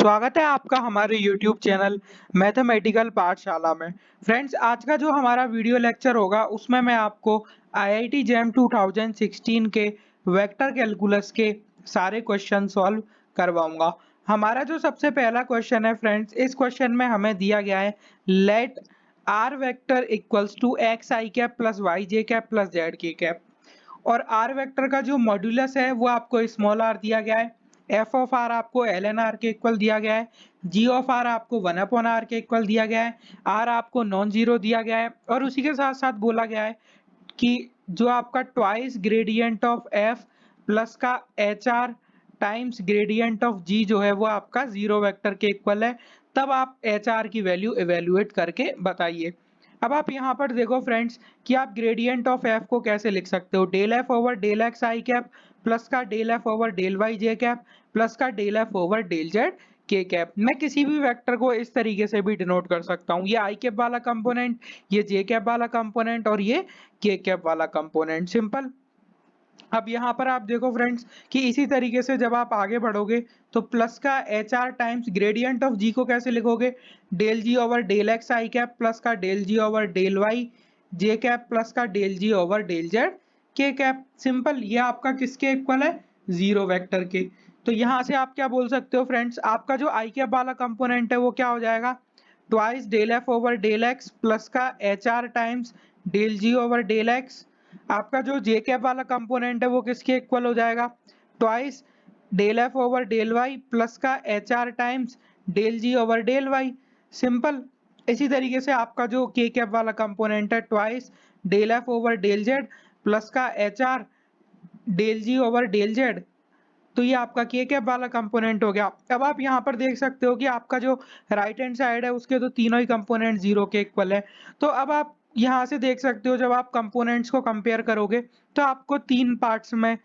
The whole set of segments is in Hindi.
स्वागत है आपका हमारे YouTube चैनल मैथमेटिकल पाठशाला में। फ्रेंड्स, आज का जो हमारा वीडियो लेक्चर होगा उसमें मैं आपको IIT जैम 2016 के वेक्टर कैलकुलस के सारे क्वेश्चन सॉल्व करवाऊंगा। हमारा जो सबसे पहला क्वेश्चन है फ्रेंड्स, इस क्वेश्चन में हमें दिया गया है let r vector equals to x I cap plus y J cap plus z के कैप। और आर वेक्टर का जो मॉड्यूलस है वो आपको स्मॉल आर दिया गया है, एफ ऑफ आर आपको एल एन आर के इक्वल दिया गया है, जी ऑफ आर आपको 1/r के इक्वल दिया गया है, आर आपको नॉन जीरो दिया गया है और उसी के साथ साथ बोला गया है कि जो आपका twice gradient of F plus का H R times gradient of G जो है वो आपका जीरो वेक्टर के इक्वल है। तब आप एच आर की वैल्यू इवेल्युएट करके बताइए। अब आप यहाँ पर देखो फ्रेंड्स कि आप ग्रेडियंट ऑफ एफ को कैसे लिख सकते हो, del F over del X आई कैप प्लस का del F over del Y जे कैप प्लस का del F over del Z के कैप। मैं किसी भी वेक्टर को इस तरीके से भी डिनोट कर सकता हूँ, ये आई कैप वाला कंपोनेंट, ये जे कैप वाला कंपोनेंट और ये के कैप वाला कंपोनेंट। सिंपल। अब यहाँ पर आप देखो फ्रेंड्स कि इसी तरीके से जब आप आगे बढ़ोगे तो प्लस का H R times gradient of G को कैसे लिखोगे, डेल जी ओवर डेल एक्स आई कैप प्लस का डेल जी ओवर डेल वाई जे कैप प्लस का डेल जी ओवर डेल जेड के कैप। सिंपल। ये आपका किसके इक्वल है, जीरो वेक्टर के। तो यहाँ से आप क्या बोल सकते हो फ्रेंड्स, आपका जो आई कैप वाला कंपोनेंट है वो क्या हो जाएगा, twice del F over del x plus का एच आर टाइम्स डेल जी ओवर डेल एक्स। आपका जो जे कैप वाला कंपोनेंट है वो किसके इक्वल हो जाएगा, twice del F over del y plus का एच आर टाइम्स डेल जी ओवर डेल वाई। सिंपल। इसी तरीके से आपका जो के कैप वाला कंपोनेंट है twice del F over del z plus का एच आर डेल जी ओवर डेल जेड। तो ये आपका के कैप वाला कंपोनेंट हो गया। अब आप यहाँ पर देख सकते हो कि आपका जो राइट हैंड साइड है उसके तो तीनों ही कंपोनेंट जीरो के इक्वल है। तो अब आप यहाँ से देख सकते हो जब आप कंपोनेंट्स को कंपेयर करोगे तो आपको तीन पार्ट्स में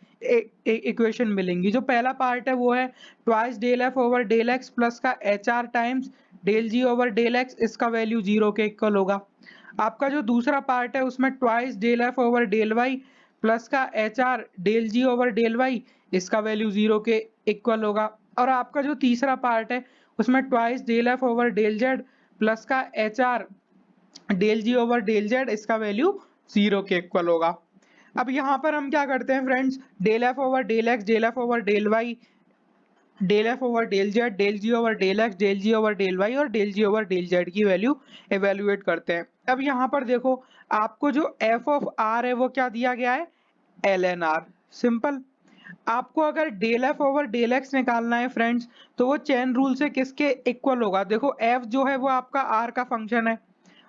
इक्वेशन मिलेंगी। जो पहला पार्ट है वो है twice del F over del x plus का एच आर टाइम्स डेल जी ओवर डेल एक्स, इसका वैल्यू जीरो के इक्वल होगा। आपका जो दूसरा पार्ट है उसमें twice del F over del y plus का एच आर डेल जी ओवर डेल वाई, इसका वैल्यू जीरो के इक्वल होगा। और आपका जो तीसरा पार्ट है उसमें twice del F over del z plus का एच आर डेल जी ओवर डेल जेड, इसका वैल्यू जीरो के इक्वल होगा। अब यहाँ पर हम क्या करते हैं friends, del F over del X, del F over del Y, del F over del Z, del जी ओवर डेल एक्स, डेल जी ओवर डेल वाई और डेल जी ओवर डेल जेड की वैल्यू एवेल्युएट करते हैं। अब यहाँ पर देखो आपको जो एफ ऑफ आर है वो क्या दिया गया है, एल एन आर। सिंपल। आपको अगर del F over del x निकालना है फ्रेंड्स तो वो चेन रूल से किसके इक्वल होगा, देखो एफ जो है वो आपका आर का फंक्शन है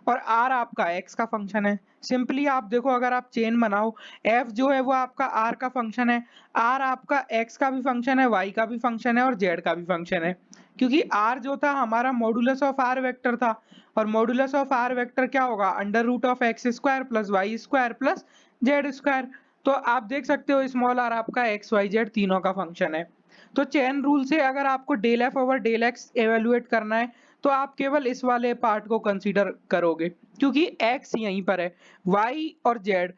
और आर आपका एक्स का फंक्शन है। सिंपली आप देखो अगर आप चेन बनाओ, एफ जो है वो आपका आर का फंक्शन है, आर आपका एक्स का भी फंक्शन है, वाई का भी फंक्शन है और जेड का भी फंक्शन है। क्योंकि आर जो था हमारा मॉडुलस ऑफ आर वेक्टर था और मॉडुलस ऑफ आर वेक्टर क्या होगा, under root of x square plus Y square plus Z square. तो आप देख सकते हो स्मॉल आर आपका एक्स वाई जेड तीनों का फंक्शन है। तो चेन रूल से अगर आपको del F over del x evaluate करना है तो आप केवल इस वाले पार्ट को कंसीडर करोगे क्योंकि x यहीं पर है, y और z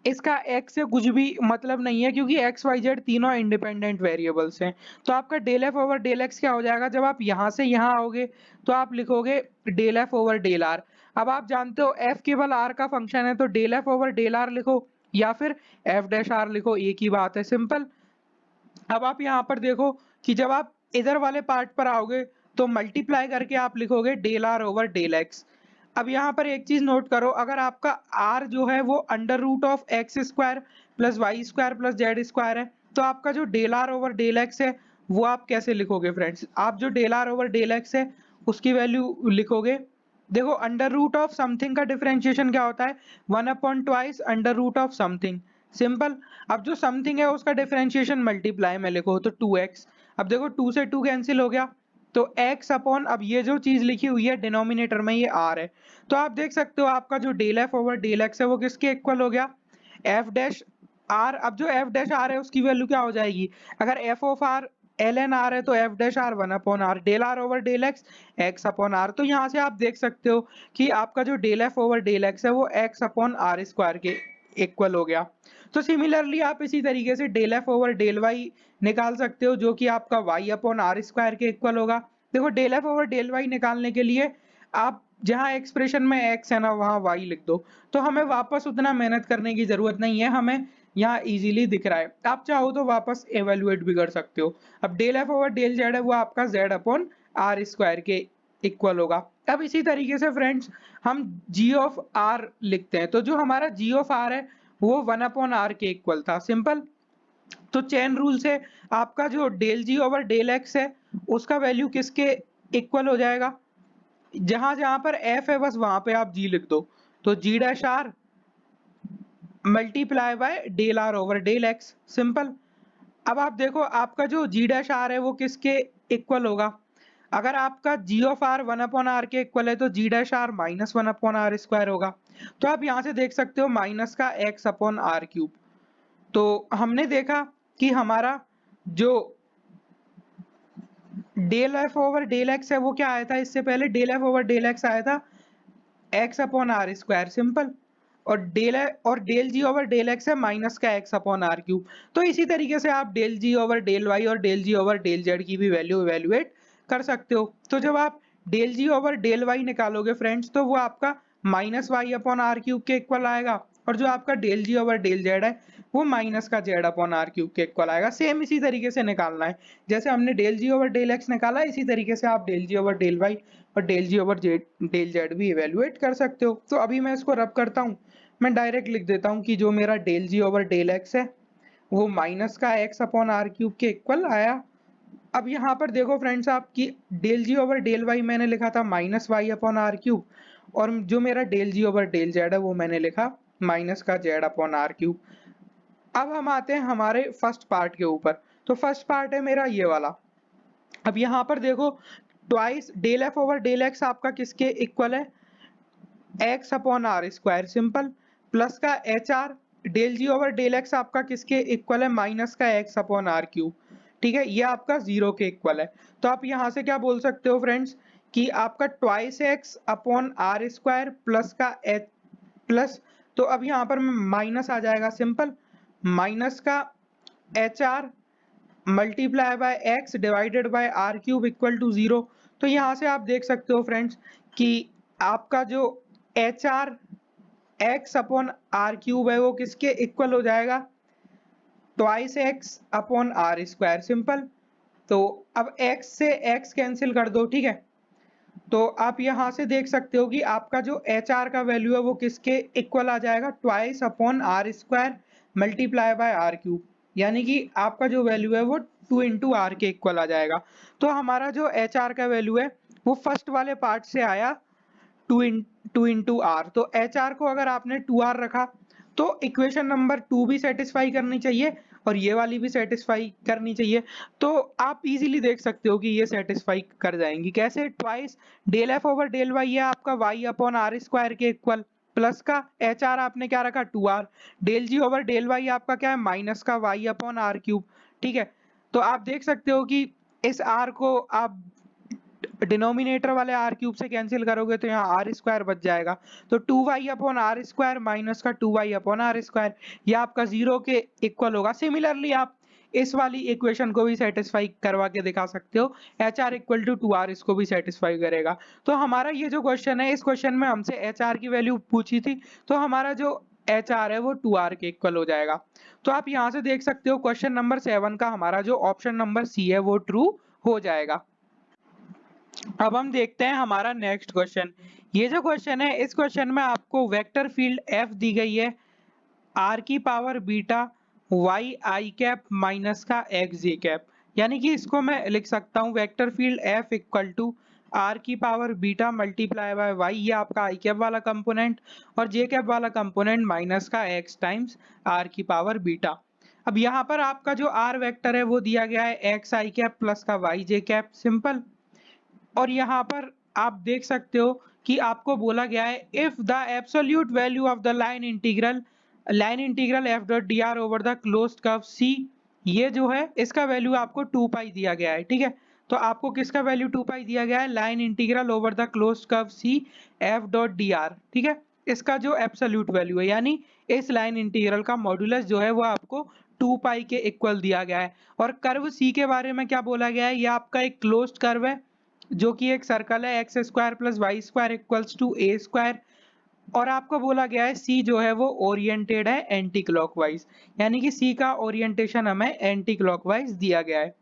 इसका x से कुछ भी मतलब नहीं है क्योंकि x y z तीनों इंडिपेंडेंट वेरिएबल्स हैं। तो आपका del F over del x क्या हो जाएगा, जब आप यहाँ से यहाँ आओगे तो आप लिखोगे del F over del r. अब आप जानते हो f केवल r का फंक्शन है तो del F over del r लिखो या फिर f डैश आर लिखो, एक ही बात है। सिंपल। अब आप यहाँ पर देखो कि जब आप इधर वाले पार्ट पर आओगे तो मल्टीप्लाई करके आप लिखोगे del are over del x. अब यहाँ पर एक चीज नोट करो, अगर आपका आर जो है वो under root of x square plus Y square plus Z square है तो आपका जो del are over del x है वो आप कैसे लिखोगे फ्रेंड्स, आप जो del are over del x है उसकी वैल्यू लिखोगे। देखो अंडर रूट ऑफ समथिंग का डिफरेंशिएशन क्या होता है, 1/ट्वाइस under root of something. Simple. अब जो समथिंग है उसका डिफरेंशिएशन मल्टीप्लाई में लिखो तो 2x। अब देखो 2 से 2 कैंसिल हो गया तो x अपॉन, अब ये जो चीज लिखी हुई है डिनोमिनेटर में ये r है। तो आप देख सकते हो आपका जो del F over del x है वो किसके इक्वल हो गया, एफ डैश आर। अब जो एफ डैश आर है उसकी वैल्यू क्या हो जाएगी, अगर f of r l n r है तो f dash r 1/r, del are over del x x upon r. तो यहाँ से आप देख सकते हो कि आपका जो del F over del x है वो एक्स अपॉन आर स्क्वायर के इक्वल हो गया। तो सिमिलरली आप इसी तरीके से del F over del y निकाल सकते हो जो कि आपका वाई अपॉन आर स्क्वायर के इक्वल होगा। देखो del F over del y निकालने के लिए आप जहाँ एक्सप्रेशन में एक्स है ना वहाँ वाई लिख दो, तो हमें वापस उतना मेहनत करने की जरूरत नहीं है, हमें यहाँ इजीली दिख रहा है। आप चाहो तो वापस एवेल्युएट भी कर सकते हो। अब del F over del z है वो आपका जेड अपॉन आर स्क्वायर के इक्वल होगा। अब इसी तरीके से फ्रेंड्स हम जी ऑफ आर लिखते हैं, तो जो हमारा जी ऑफ आर है वो 1 अपॉन आर के इक्वल था, सिंपल। तो चेन रूल से आपका जो डेल जी ओवर डेल एक्स है उसका वैल्यू किसके इक्वल हो जाएगा, जहां जहां पर एफ है बस वहां पे आप जी लिख दो, तो G dash R multiply by del are over del X, simple. अब आप देखो आपका जो जी डैश आर है वो किसके इक्वल होगा, अगर आपका G of R 1 upon R के इक्वल है तो G dash R minus 1 upon are square होगा। तो आप यहाँ से देख सकते हो माइनस का एक्स अपॉन आर क्यूब। तो हमने देखा कि हमारा जो del F over del x है वो क्या आया था, इससे पहले del F over del x आया था x upon are square, simple. और डेल जी ओवर डेल एक्स है माइनस का एक्स अपॉन आर क्यूब। तो इसी तरीके से आप डेल जी ओवर डेल वाई और डेल जी ओवर डेल जेड की भी वैल्यू इवेल्युएट कर सकते हो। तो जब आप डेल जी ओवर डेल वाई निकालोगे फ्रेंड्स तो वो आपका minus y upon r cube के इक्वल आएगा, और जो आपका डेल जी ओवर डेल जेड है वो माइनस का जेड अपॉन आर क्यूब के इक्वल आएगा। सेम इसी तरीके से निकालना है, जैसे हमने डेल जी ओवर डेल एक्स निकाला इसी तरीके से आप डेल जी ओवर डेल वाई और डेल जी ओवर डेल जेड भी इवेल्युएट कर सकते हो। तो अभी मैं इसको रब करता हूँ, मैं डायरेक्ट लिख देता हूँ कि जो मेरा डेल जी ओवर डेल एक्स है वो माइनस का एक्स अपॉन आर क्यूब के इक्वल आया। अब यहाँ पर देखो फ्रेंड्स आपकी डेल जी ओवर डेल वाई मैंने लिखा था minus y upon r cube, और जो मेरा डेल जी ओवर डेल जेड है वो मैंने लिखा माइनस का जेड अपॉन आर क्यूब। अब हम आते हैं हमारे फर्स्ट पार्ट के ऊपर। तो फर्स्ट पार्ट है मेरा ये वाला। अब यहाँ पर देखो twice del F over del x आपका किसके इक्वल है, x upon are square, simple, plus का एच आर डेल जी ओवर डेल एक्स आपका किसके इक्वल है, माइनस का एक्स अपॉन आर क्यूब। ठीक है, ये आपका जीरो के इक्वल है। तो आप यहाँ से क्या बोल सकते हो फ्रेंड्स कि आपका twice x upon are square plus का एच प्लस, तो अब यहाँ पर माइनस आ जाएगा, सिंपल, माइनस का H r multiply by x divided by r cube equal to zero. तो यहाँ से आप देख सकते हो फ्रेंड्स कि आपका जो h r x upon r cube है वो किसके इक्वल हो जाएगा, twice x upon are square, simple. तो अब x से x कैंसिल कर दो, ठीक है। तो आप यहाँ से देख सकते हो कि आपका जो एच आर का वैल्यू है वो किसके इक्वल आ जाएगा, twice upon are square multiply by r cube, यानी कि आपका जो वैल्यू है वो 2 इंटू आर के इक्वल आ जाएगा। तो हमारा जो एच आर का वैल्यू है वो फर्स्ट वाले पार्ट से आया 2 इंटू आर। तो एच आर को अगर आपने 2r रखा तो इक्वेशन नंबर 2 भी सेटिस्फाई करनी चाहिए और ये वाली भी सेटिस्फाई करनी चाहिए। तो आप इजीली देख सकते हो कि ये सेटिस्फाई कर जाएंगी। कैसे, twice del F over del y है आपका वाई अपॉन आर स्क्वायर के इक्वल, प्लस का एच आर आपने क्या रखा 2r, डेल जी ओवर डेल वाई आपका क्या है माइनस का वाई अपॉन आर क्यूब। ठीक है, तो आप देख सकते हो कि इस आर को आप डिनोमिनेटर वाले आर क्यूब से कैंसिल करोगे तो यहाँ आर स्क्वायर बच जाएगा। तो 2y upon are square minus का 2y अपॉन आर स्क्वायर, ये आपका जीरो के इक्वल होगा। सिमिलरली आप इस वाली इक्वेशन को भी सेटिस्फाई करवा के दिखा सकते हो, H R equal to 2r इसको भी सेटिस्फाई करेगा। तो हमारा ये जो क्वेश्चन है, इस क्वेश्चन में हमसे एच आर की वैल्यू पूछी थी, तो हमारा जो एच आर है वो 2r के इक्वल हो जाएगा। तो आप यहाँ से देख सकते हो क्वेश्चन नंबर 7 का हमारा जो ऑप्शन नंबर सी है वो ट्रू हो जाएगा। अब हम देखते हैं हमारा नेक्स्ट क्वेश्चन। ये जो क्वेश्चन है इस क्वेश्चन में आपको वेक्टर फील्ड एफ दी गई है आर की power beta Y I cap minus का एक्स जे कैप, यानी कि इसको मैं लिख सकता हूँ vector field F equal to R की power beta multiply by Y, ये आपका आई कैप वाला कंपोनेंट, और जे कैप वाला कंपोनेंट माइनस का एक्स टाइम्स आर की पावर बीटा। अब यहाँ पर आपका जो आर वेक्टर है वो दिया गया है एक्स आई कैप प्लस का वाई जे कैप, सिंपल। और यहाँ पर आप देख सकते हो कि आपको बोला गया है if the absolute value of the line integral F dot D R over the closed curve C, ये जो है इसका वैल्यू आपको 2 पाई दिया गया है। ठीक है, तो आपको किसका वैल्यू 2 पाई दिया गया है, line integral over the closed curve c f dot D r. ठीक है, इसका जो एब्सोल्यूट वैल्यू है यानी इस लाइन इंटीग्रल का मॉड्यूलस जो है वो आपको 2 पाई के इक्वल दिया गया है। और कर्व सी के बारे में क्या बोला गया है, ये आपका एक क्लोज्ड कर्व है, जो कि एक सर्कल है x square plus Y square equals to a square, और आपको बोला गया है सी जो है वो ओरिएंटेड है एंटी क्लॉकवाइज, यानी कि सी का ओरिएंटेशन हमें एंटी क्लॉकवाइज दिया गया है।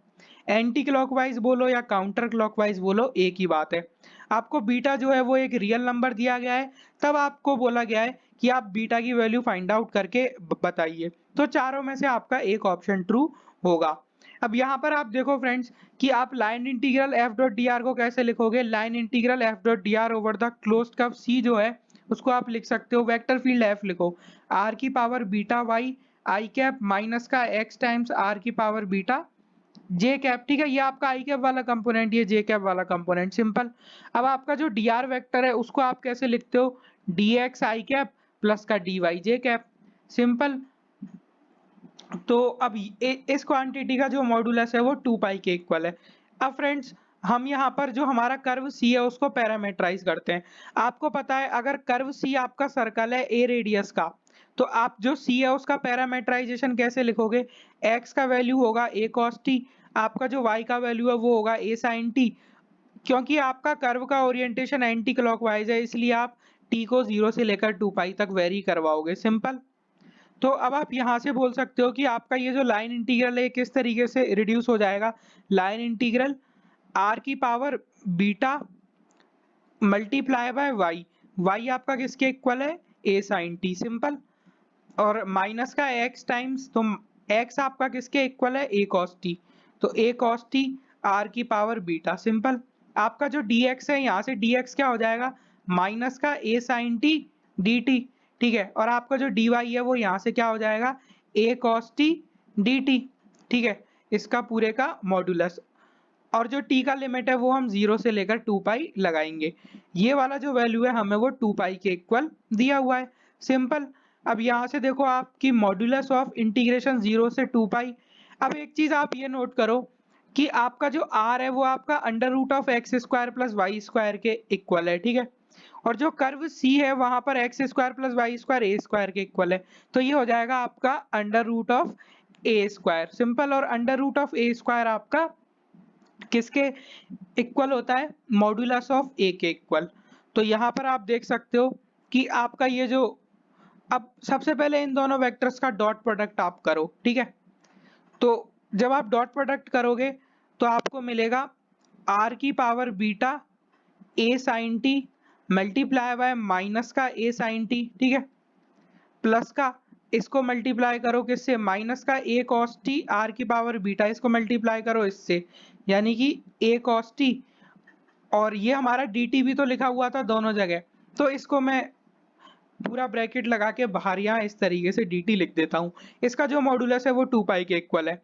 एंटी क्लॉकवाइज बोलो या काउंटर क्लॉकवाइज बोलो एक ही बात है। आपको बीटा जो है वो एक रियल नंबर दिया गया है, तब आपको बोला गया है कि आप बीटा की वैल्यू फाइंड आउट करके बताइए। तो चारों में से आपका एक ऑप्शन ट्रू होगा। अब यहाँ पर आप देखो फ्रेंड्स कि आप line integral F dot D R को कैसे लिखोगे। Line integral F dot D R over the closed curve C जो है उसको आप लिख सकते हो, वेक्टर फील्ड एफ लिखो, आर की power beta Y I cap minus का एक्स टाइम्स आर की पावर बीटा जे कैप। ठीक है, ये आपका आई कैप वाला कंपोनेंट, ये जे कैप वाला कंपोनेंट, सिंपल। अब आपका जो डी आर वेक्टर है उसको आप कैसे लिखते हो, डी एक्स आई कैप प्लस का डी वाई जे कैप, सिंपल। तो अब इस क्वांटिटी का जो मॉडुलस है वो 2 पाई के इक्वल है। अब फ्रेंड्स हम यहाँ पर जो हमारा कर्व सी है उसको पैरामीटराइज करते हैं। आपको पता है अगर कर्व सी आपका सर्कल है ए रेडियस का, तो आप जो सी है उसका पैरामीटराइजेशन कैसे लिखोगे, एक्स का वैल्यू होगा ए कॉस टी, आपका जो वाई का वैल्यू है वो होगा ए साइन टी। क्योंकि आपका कर्व का ओरिएंटेशन एंटी क्लॉकवाइज है इसलिए आप टी को 0 से लेकर 2 पाई तक वेरी करवाओगे, सिंपल। तो अब आप यहाँ से बोल सकते हो कि आपका ये जो लाइन इंटीग्रल है किस तरीके से रिड्यूस हो जाएगा। लाइन इंटीग्रल आर की power beta multiply by y, y आपका किसके इक्वल है, ए साइन टी, सिंपल। और माइनस का एक्स टाइम्स, तो एक्स आपका किसके इक्वल है, ए कॉस टी, तो ए कॉस टी आर की पावर बीटा, सिंपल। आपका जो dx है यहाँ से dx क्या हो जाएगा, माइनस का ए साइन टी dt, ठीक है। और आपका जो dy है वो यहाँ से क्या हो जाएगा, ए कॉस टी dt, ठीक है, इसका पूरे का मॉडुलस। और जो t का लिमिट है वो हम 0 से लेकर 2 पाई लगाएंगे। ये वाला जो वैल्यू है हमें वो 2 पाई के इक्वल दिया हुआ है, सिंपल। अब यहाँ से देखो आपकी मॉडुलस ऑफ इंटीग्रेशन 0 से 2 पाई। अब एक चीज आप ये नोट करो कि आपका जो r है वो आपका under root of x square plus Y square के इक्वल है, ठीक है। और जो कर्व c है वहां पर X square plus Y square A square के इक्वल है, तो ये हो जाएगा आपका under root of A square, simple. और under root of A square आपका किसके इक्वल होता है, मॉडुलस ऑफ ए के इक्वल। तो यहाँ पर आप देख सकते हो कि आपका ये जो, अब सबसे पहले इन दोनों वेक्टर्स का डॉट प्रोडक्ट आप करो, ठीक है। तो जब आप डॉट प्रोडक्ट करोगे तो आपको मिलेगा आर की power beta a sine t multiply by minus का ए साइन टी, ठीक है, प्लस का इसको मल्टीप्लाई करो किससे, माइनस का ए कॉस टी आर की पावर बीटा, इसको मल्टीप्लाई करो इससे, यानी कि ए कॉस टी। और ये हमारा डी टी भी तो लिखा हुआ था दोनों जगह, तो इसको मैं पूरा ब्रैकेट लगा के बाहर यहाँ इस तरीके से dt लिख देता हूँ। इसका जो मॉडुलस है वो 2 पाई के इक्वल है।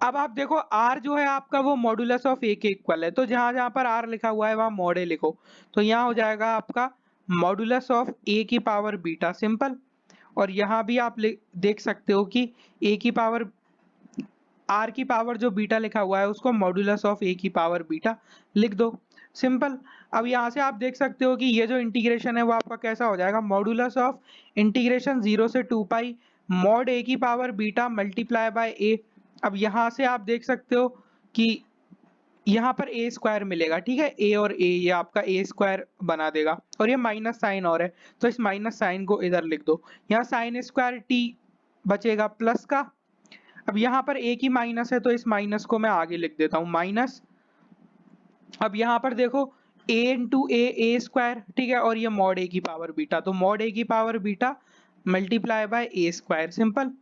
अब आप देखो r जो है आपका वो मॉडुलस ऑफ a के इक्वल है, तो जहां जहां पर r लिखा हुआ है वहां मॉड a लिखो, तो यहाँ हो जाएगा आपका मॉडुलस ऑफ a की पावर बीटा, सिंपल। और यहाँ भी आप देख सकते हो कि a की पावर r की पावर जो बीटा लिखा हुआ है उसको मॉडुलस ऑफ a की पावर बीटा लिख दो, सिंपल। अब यहाँ से आप देख सकते हो कि ये जो इंटीग्रेशन है वो आपका कैसा हो जाएगा, मॉडुलस ऑफ इंटीग्रेशन 0 से 2 पाई मॉड a की power beta multiply bye a। अब यहाँ से आप देख सकते हो कि यहाँ पर a स्क्वायर मिलेगा, ठीक है, a और a ये आपका a स्क्वायर बना देगा, और ये माइनस साइन और है तो इस माइनस साइन को इधर लिख दो, यहाँ साइन स्क्वायर t बचेगा प्लस का। अब यहाँ पर a की माइनस है तो इस माइनस को मैं आगे लिख देता हूँ माइनस। अब यहाँ पर देखो a इंटू ए स्क्वायर, ठीक है, और ये मॉड a की पावर बीटा, तो मॉड a की power beta multiply bye a square, simple.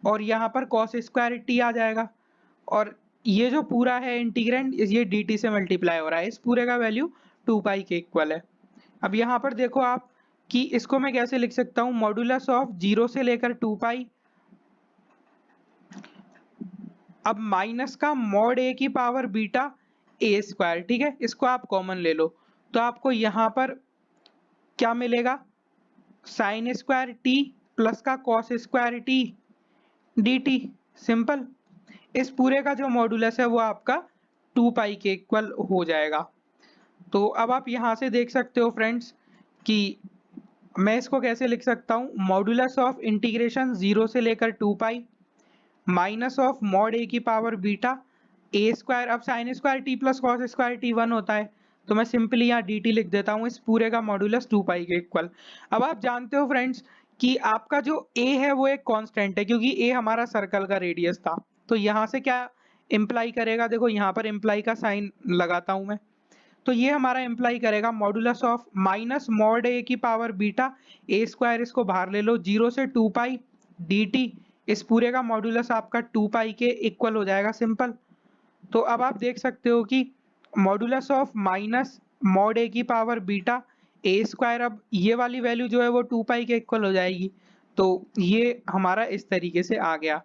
और यहाँ पर कॉस स्क्वायर टी आ जाएगा, और ये जो पूरा है इंटीग्रेंड ये dt से मल्टीप्लाई हो रहा है, इस पूरे का वैल्यू 2 पाई के इक्वल है। अब यहाँ पर देखो आप कि इसको मैं कैसे लिख सकता हूँ, मॉडुलस ऑफ 0 से लेकर 2 पाई, अब माइनस का मॉड a की पावर बीटा ए स्क्वायर, ठीक है, इसको आप कॉमन ले लो, तो आपको यहाँ पर क्या मिलेगा, साइन स्क्वायर टी प्लस का cos square T dt, simple. इस पूरे का जो मॉडुलस है वो आपका 2 पाई के इक्वल हो जाएगा। तो अब आप यहाँ से देख सकते हो फ्रेंड्स कि मैं इसको कैसे लिख सकता हूँ, मॉडुलस ऑफ इंटीग्रेशन 0 से लेकर 2 pi minus of mod a की पावर बीटा ए स्क्वायर, अब sine square T plus cos square T 1 होता है, तो मैं सिंपली यहाँ dt लिख देता हूँ इस पूरे का मॉड्यूलस 2 पाई के इक्वल। अब आप जानते हो फ्रेंड्स कि आपका जो a है वो एक कांस्टेंट है, क्योंकि a हमारा सर्कल का रेडियस था। तो यहाँ से क्या इम्प्लाई करेगा, देखो यहाँ पर इम्प्लाई का साइन लगाता हूँ मैं, तो ये हमारा इम्प्लाई करेगा मॉड्यूलस ऑफ माइनस मॉड ए की पावर बीटा ए स्क्वायर, इसको बाहर ले लो, 0 से 2 पाई dt, इस पूरे का मॉड्यूलस आपका 2 पाई के इक्वल हो जाएगा सिंपल। तो अब आप देख सकते हो कि मॉड्यूलस ऑफ माइनस मॉड ए की पावर बीटा ए स्क्वायर, अब ये वाली वैल्यू जो है वो 2 पाई के इक्वल हो जाएगी। तो ये हमारा इस तरीके से आ गया।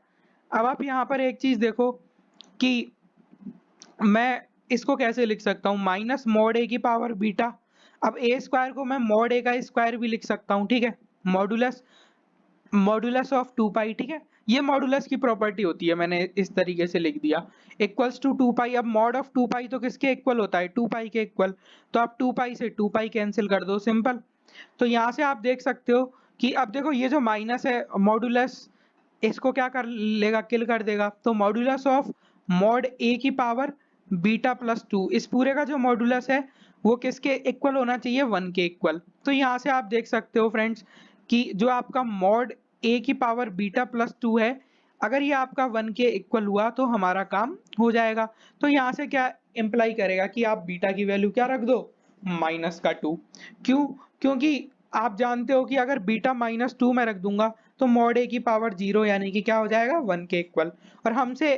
अब आप यहाँ पर एक चीज देखो कि मैं इसको कैसे लिख सकता हूँ, माइनस मॉड ए की पावर बीटा, अब ए स्क्वायर को मैं मॉड ए का स्क्वायर भी लिख सकता हूँ, ठीक है, मॉड्यूलस मॉड्यूलस ऑफ 2 पाई, ठीक है, ये मॉड्यूलस की प्रॉपर्टी होती है, मैंने इस तरीके से लिख दिया, इक्वल्स टू 2 पाई। अब मॉड ऑफ 2 पाई तो किसके इक्वल होता है, 2 पाई के इक्वल, तो आप 2 पाई से 2 पाई कैंसिल कर दो सिंपल। तो यहाँ से आप देख सकते हो कि अब देखो ये जो माइनस है मॉड्यूलस, इसको क्या कर लेगा, किल कर देगा, तो मॉड्यूलस ऑफ मॉड ए की पावर बीटा प्लस 2, इस पूरे का जो मॉड्यूलस है वो किसके इक्वल होना चाहिए, 1 के इक्वल। तो यहाँ से आप देख सकते हो फ्रेंड्स कि जो आपका मॉड ए की पावर बीटा प्लस 2 है, अगर ये आपका 1 के इक्वल हुआ तो हमारा काम हो जाएगा। तो यहाँ से क्या इम्प्लाई करेगा कि आप बीटा की वैल्यू क्या रख दो, -2। क्यों, क्योंकि आप जानते हो कि अगर बीटा -2 में रख दूंगा तो मॉड ए की पावर 0 यानी कि क्या हो जाएगा, 1 के इक्वल। और हमसे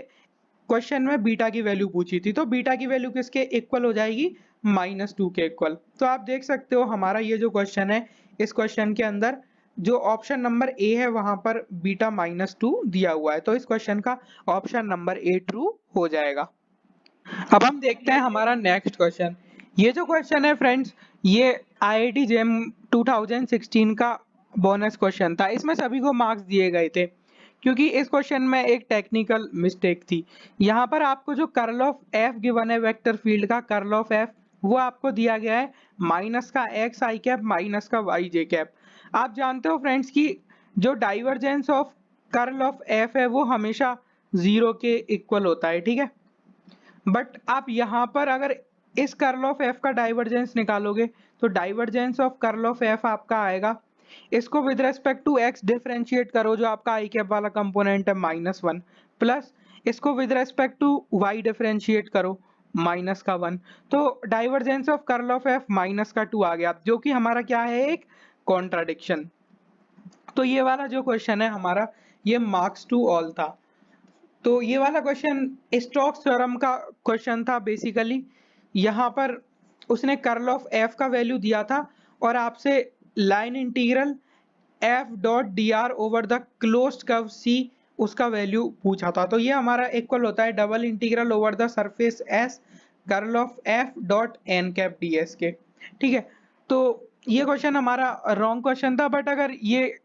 क्वेश्चन में बीटा की वैल्यू पूछी थी, तो बीटा की वैल्यू किसके इक्वल हो जाएगी, -2 के इक्वल। तो आप देख सकते हो हमारा ये जो क्वेश्चन है, इस क्वेश्चन के अंदर जो ऑप्शन नंबर ए है वहां पर बीटा -2 दिया हुआ है, तो इस क्वेश्चन का ऑप्शन नंबर ए ट्रू हो जाएगा। अब हम देखते हैं हमारा नेक्स्ट क्वेश्चन। ये जो क्वेश्चन है फ्रेंड्स, ये IIT जेम 2016 का बोनस क्वेश्चन था, इसमें सभी को मार्क्स दिए गए थे, क्योंकि इस क्वेश्चन में एक टेक्निकल मिस्टेक थी। यहाँ पर आपको जो कर्ल ऑफ एफ गिवन है वेक्टर फील्ड का कर्ल ऑफ एफ, वो आपको दिया गया है माइनस का एक्स आई कैप माइनस का वाई जे कैप। आप जानते हो फ्रेंड्स कि जो divergence of curl of F है वो हमेशा 0 के इक्वल होता है, ठीक है, बट आप यहाँ पर अगर इस कर्ल ऑफ एफ का डाइवर्जेंस निकालोगे तो divergence of curl of f आपका आएगा, इसको with respect to x differentiate करो, जो आपका आई कैप वाला कंपोनेंट है -1, प्लस इसको with respect to y differentiate करो -1, तो divergence of curl of f -2 आ गया, जो कि हमारा क्या है, एक कॉन्ट्राडिक्शन। तो ये वाला जो क्वेश्चन है हमारा, ये मार्क्स टू ऑल था। तो ये वाला क्वेश्चन स्टोक्स थ्योरम का क्वेश्चन था बेसिकली। यहाँ पर उसने कर्ल ऑफ एफ का वैल्यू दिया था और आपसे line integral F dot D R over the closed curve C, उसका वैल्यू पूछा था। तो ये हमारा इक्वल होता है double integral over the surface s curl of f dot N cap D s के, ठीक है। तो ये क्वेश्चन हमारा रॉन्ग क्वेश्चन था, बट अगर ये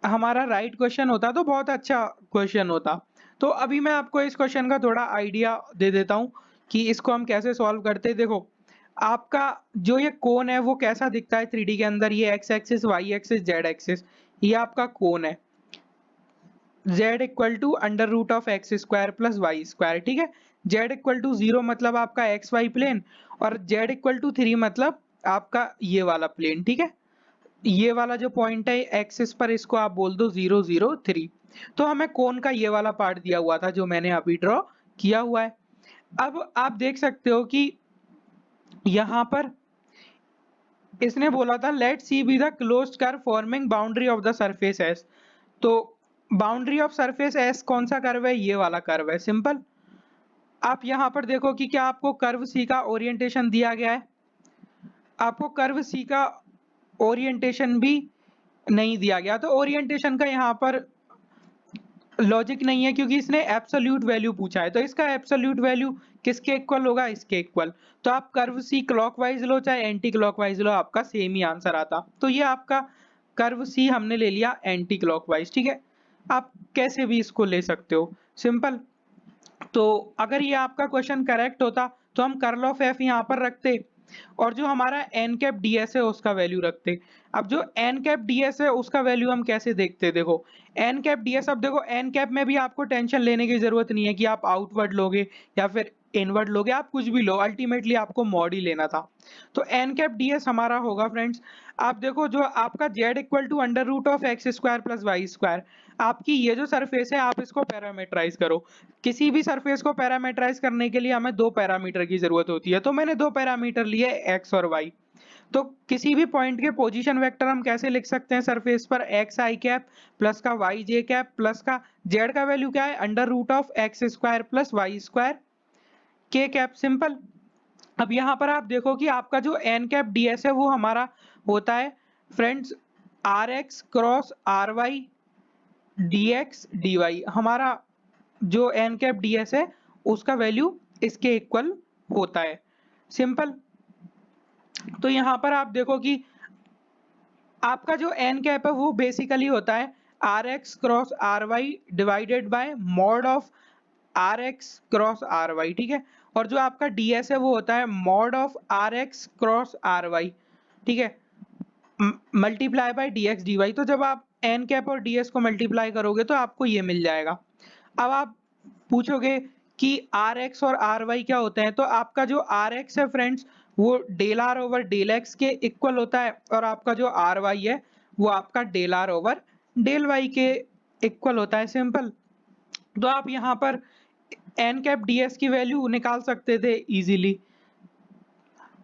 हमारा राइट क्वेश्चन होता तो बहुत अच्छा क्वेश्चन होता। तो अभी मैं आपको इस क्वेश्चन का थोड़ा आइडिया दे देता हूँ कि इसको हम कैसे सॉल्व करते हैं। देखो आपका जो ये कोन है वो कैसा दिखता है 3D के अंदर, ये x axis y axis z axis, ये आपका कोन है, z equal to under root of x square plus Y square, ठीक है। z इक्वल टू 0 मतलब आपका एक्स वाई प्लेन, और z इक्वल टू 3 मतलब आपका ये वाला प्लेन, ठीक है। ये वाला जो पॉइंट है एक्सिस पर, इसको आप बोल दो 0 0 3। तो हमें कोन का ये वाला पार्ट दिया हुआ था जो मैंने अभी ड्रॉ किया हुआ है। अब आप देख सकते हो कि यहाँ पर इसने बोला था let C be the closed curve forming boundary of the surface S. तो बाउंड्री ऑफ सरफेस एस कौन सा कर्व है, ये वाला कर्व है सिंपल। आप यहाँ पर देखो कि क्या आपको कर्व सी का ओरिएंटेशन दिया गया है, आपको कर्व सी का ओरिएंटेशन भी नहीं दिया गया। तो ओरिएंटेशन का यहाँ पर लॉजिक नहीं है, क्योंकि इसने एब्सोल्यूट वैल्यू पूछा है, तो इसका एब्सोल्यूट वैल्यू किसके इक्वल होगा, इसके इक्वल। तो आप कर्व सी क्लॉकवाइज लो चाहे एंटी क्लॉकवाइज लो, आपका सेम ही आंसर आता। तो ये आपका कर्व सी हमने ले लिया एंटी क्लॉकवाइज, ठीक है। आप कैसे भी इसको ले सकते हो सिंपल। तो अगर ये आपका क्वेश्चन करेक्ट होता तो हम कर्ल ऑफ एफ यहाँ पर रखते, और जो हमारा एन कैप डी एस है उसका वैल्यू रखते। अब जो एन कैप डी एस है उसका वैल्यू हम कैसे देखते, देखो एन कैप डीएस, अब देखो एन कैप में भी आपको टेंशन लेने की जरूरत नहीं है कि आप आउटवर्ड लोगे या फिर इनवर्ड लोगे, आप कुछ भी लो, अल्टीमेटली आपको मॉड ही लेना था। तो एन कैप डीएस हमारा होगा फ्रेंड्स, आप देखो जो आपका z equal to under root of x square plus Y square, आपकी ये जो सरफेस है आप इसको पैरामीटराइज करो। किसी भी सरफेस को पैरामीटराइज करने के लिए हमें दो पैरामीटर की जरूरत होती है, तो मैंने दो पैरामीटर लिए एक्स और वाई। तो किसी भी पॉइंट के पोजीशन वेक्टर हम कैसे लिख सकते हैं सरफेस पर, एक्स आई कैप प्लस का वाई जे कैप प्लस का जेड का वैल्यू क्या है, under root of x square plus Y square के कैप, सिंपल। अब यहाँ पर आप देखो कि आपका जो एन कैप डीएस है वो हमारा होता है friends r x cross r y D x d y, हमारा जो एन कैप डीएस है उसका वैल्यू इसके इक्वल होता है, सिंपल। तो यहाँ पर आप देखो कि आपका जो एन कैप है वो बेसिकली होता है r x cross r y divided by mod of r x cross r y, ठीक है। और जो आपका डीएस है वो होता है mod of r x cross r y, ठीक है, multiply by d x d y. तो जब आप एन कैप और डीएस को मल्टीप्लाई करोगे तो आपको ये मिल जाएगा। अब आप पूछोगे कि आर एक्स और आर वाई क्या होते हैं, तो आपका जो आर एक्स है फ्रेंड्स वो del are over del x के इक्वल होता है, और आपका जो आर वाई है वो आपका del are over del y के इक्वल होता है, सिंपल। तो आप यहाँ पर एन कैप डीएस की वैल्यू निकाल सकते थे इजीली।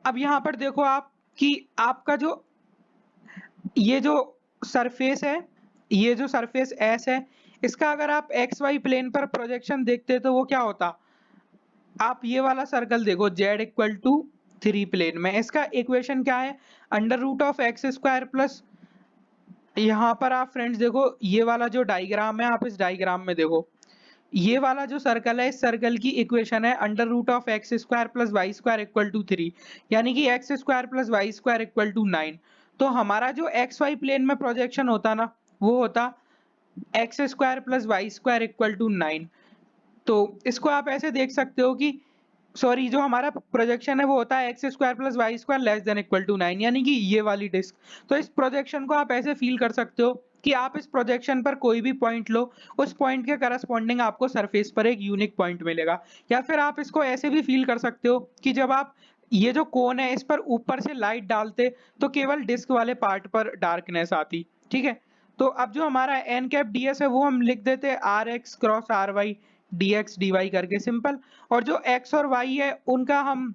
अब यहाँ पर देखो आप कि आपका जो ये जो सरफेस है, ये जो सरफेस एस है, इसका अगर आप एक्स वाई प्लेन पर प्रोजेक्शन देखते तो वो क्या होता, आप ये वाला सर्कल देखो जेड इक्वल टू 3 प्लेन में, इसका इक्वेशन क्या है, under root of x square plus, यहाँ पर आप फ्रेंड्स देखो ये वाला जो डायग्राम है, आप इस डायग्राम में देखो ये वाला जो सर्कल है, इस सर्कल की इक्वेशन है under root of x square plus Y square equal to 3, यानी कि x square plus Y square equal to 9। तो हमारा जो एक्स वाई प्लेन में प्रोजेक्शन होता ना वो होता x square plus Y square equal to 9। तो इसको आप ऐसे देख सकते हो कि सॉरी जो हमारा प्रोजेक्शन है वो होता है x square plus Y square less than equal to 9, यानी कि ये वाली डिस्क। तो इस प्रोजेक्शन को आप ऐसे फील कर सकते हो कि आप इस प्रोजेक्शन पर कोई भी पॉइंट लो, उस पॉइंट के करस्पॉन्डिंग आपको सरफेस पर एक यूनिक पॉइंट मिलेगा। या फिर आप इसको ऐसे भी फील कर सकते हो कि जब आप ये जो कोन है इस पर ऊपर से लाइट डालते तो केवल डिस्क वाले पार्ट पर डार्कनेस आती, ठीक है। तो अब जो हमारा एन कैप डीएस है वो हम लिख देते r x cross r y D x d y करके, सिंपल। और जो एक्स और वाई है उनका हम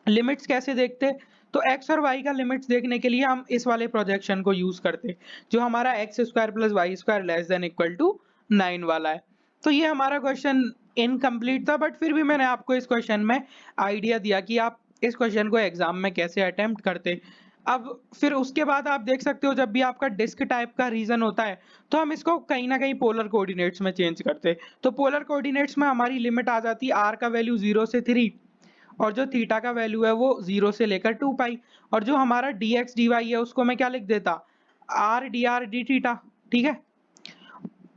लिमिट्स कैसे देखते, तो एक्स और वाई का लिमिट्स देखने के लिए हम इस वाले प्रोजेक्शन को यूज करते जो हमारा x square plus Y square less than equal to 9 वाला है। तो ये हमारा क्वेश्चन इनकम्प्लीट था, बट फिर भी मैंने आपको इस क्वेश्चन में आइडिया दिया कि आप इस क्वेश्चन को एग्जाम में कैसे अटेम्प्ट करते। अब फिर उसके बाद आप देख सकते हो जब भी आपका डिस्क टाइप का रीजन होता है तो हम इसको कहीं ना कहीं पोलर कोऑर्डिनेट्स में चेंज करते। तो पोलर कोऑर्डिनेट्स में हमारी लिमिट आ जाती है आर का वैल्यू 0 से 3, और जो थीटा का वैल्यू है वो 0 से लेकर 2 पाई, और जो हमारा डी एक्स डी वाई है उसको मैं क्या लिख देता, आर डी थीटा, ठीक है।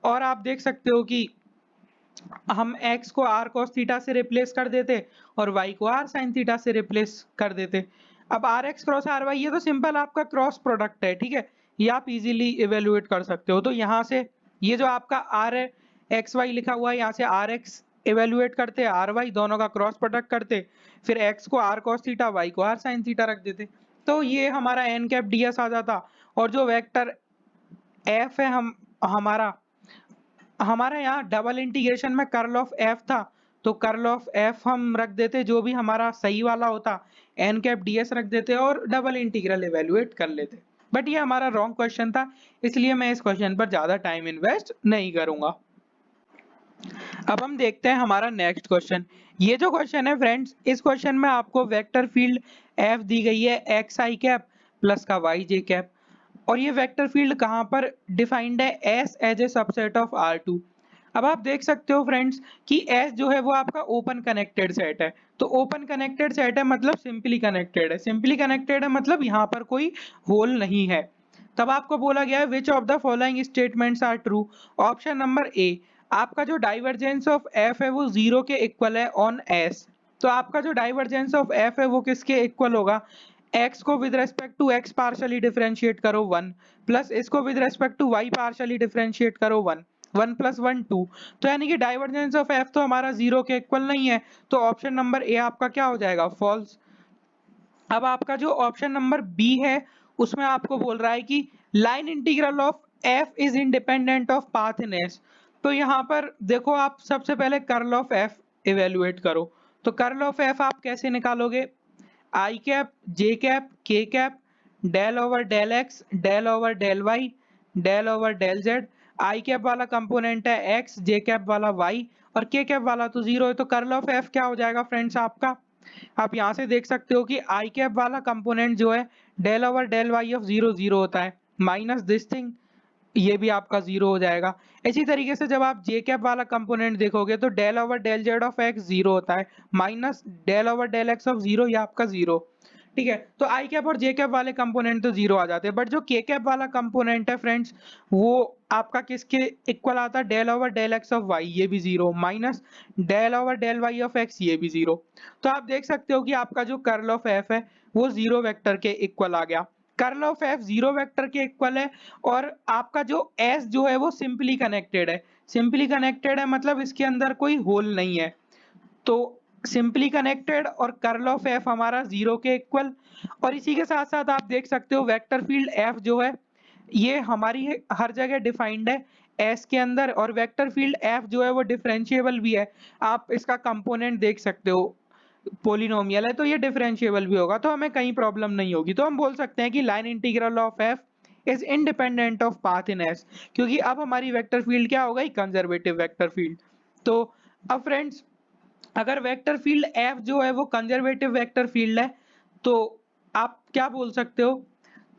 और आप देख सकते हो कि हम x को r cos थीटा से रिप्लेस कर देते और y को r sin थीटा से रिप्लेस कर देते। अब r x cross r y ये तो सिंपल आपका क्रॉस प्रोडक्ट है, ठीक है, ये आप इजीली इवेल्युएट कर सकते हो। तो यहाँ से ये जो आपका आर एक्स वाई लिखा हुआ है यहाँ से आर एक्स इवेल्युएट करते, आर वाई दोनों का क्रॉस प्रोडक्ट करते, फिर x को r cos थीटा y को r sin थीटा रख देते, तो ये हमारा एन कैप डीएस आ जाता। और जो वेक्टर f है हमारा यहाँ डबल इंटीग्रेशन में कर्ल ऑफ एफ था, तो कर्ल ऑफ एफ हम रख देते, जो भी हमारा सही वाला होता एन कैप डीएस रख देते और डबल इंटीग्रल इवेल्युएट कर लेते। बट ये हमारा रॉन्ग क्वेश्चन था, इसलिए मैं इस क्वेश्चन पर ज्यादा टाइम इन्वेस्ट नहीं करूंगा। अब हम देखते हैं हमारा नेक्स्ट क्वेश्चन। ये जो क्वेश्चन है फ्रेंड्स, इस क्वेश्चन में आपको वेक्टर फील्ड एफ दी गई है एक्स आई कैप प्लस का वाई जे कैप, और ये वेक्टर फील्ड कहाँ पर डिफाइंड है, s as a subset of R2। अब आप देख सकते हो फ्रेंड्स कि एस जो है वो आपका ओपन कनेक्टेड सेट है, तो ओपन कनेक्टेड सेट है मतलब सिंपली कनेक्टेड है, सिंपली कनेक्टेड है मतलब यहाँ पर कोई होल नहीं है। तब आपको बोला गया है which of the following statements are true. Option number a, आपका जो डाइवर्जेंस ऑफ एफ है वो 0 के इक्वल है ऑन एस। तो आपका जो डाइवर्जेंस ऑफ एफ है वो किसके इक्वल होगा, एक्स को with respect to x partially differentiate करो 1 प्लस इसको with respect to y partially differentiate करो 1, 1 प्लस 1 2। तो यानी कि डाइवर्जेंस ऑफ एफ तो हमारा 0 के इक्वल नहीं है, तो ऑप्शन नंबर ए आपका क्या हो जाएगा, फॉल्स। अब आपका जो ऑप्शन नंबर बी है उसमें आपको बोल रहा है कि line integral of F is independent of path in S. तो यहाँ पर देखो, आप सबसे पहले कर्ल ऑफ एफ इवेल्युएट करो। तो कर्ल ऑफ एफ आप कैसे निकालोगे, I cap J cap K cap del over del X del over del Y del over del Z. I cap वाला कंपोनेंट है एक्स, जे कैप वाला वाई और के कैप वाला तो जीरो है। तो कर्ल ऑफ एफ क्या हो जाएगा फ्रेंड्स आपका, आप यहाँ से देख सकते हो कि आई कैप वाला कंपोनेंट जो है del over del Y of zero zero होता है, माइनस दिस थिंग ये भी आपका जीरो हो जाएगा। इसी तरीके से जब आप जे कैप वाला कंपोनेंट देखोगे तो del over del z of x zero होता है, minus del over del x of zero, ये आपका जीरो। ठीक है, तो आई कैप और जे कैप वाले कंपोनेंट तो जीरो आ जाते हैं, बट जो के कैप वाला कंपोनेंट है फ्रेंड्स वो आपका किसके इक्वल आता है, del over del x of y, ये भी zero, minus del over del Y of x, ये भी जीरो। तो आप देख सकते हो कि आपका जो कर्ल ऑफ एफ है वो जीरो वेक्टर के इक्वल आ गया। Curl of F zero vector के इक्वल है और आपका जो एस जो है वो सिंपली कनेक्टेड है। सिंपली कनेक्टेड है मतलब इसके अंदर कोई होल नहीं है, तो सिंपली कनेक्टेड और कर्ल ऑफ एफ हमारा जीरो के इक्वल। और इसी के साथ साथ आप देख सकते हो वेक्टर फील्ड एफ जो है ये हमारी हर जगह डिफाइंड है एस के अंदर, और वेक्टर फील्ड एफ जो है वो डिफरेंशिएबल भी है। आप इसका कंपोनेंट देख सकते हो, पोलिनोमियल है तो ये डिफरेंशिएबल भी होगा, तो हमें कहीं प्रॉब्लम नहीं होगी। तो हम बोल सकते हैं कि line integral of F is independent of path in S, क्योंकि अब हमारी वेक्टर फील्ड क्या हो गई, कंजर्वेटिव वेक्टर फील्ड। तो अब फ्रेंड्स अगर वेक्टर फील्ड एफ जो है वो कंजर्वेटिव वेक्टर फील्ड है तो आप क्या बोल सकते हो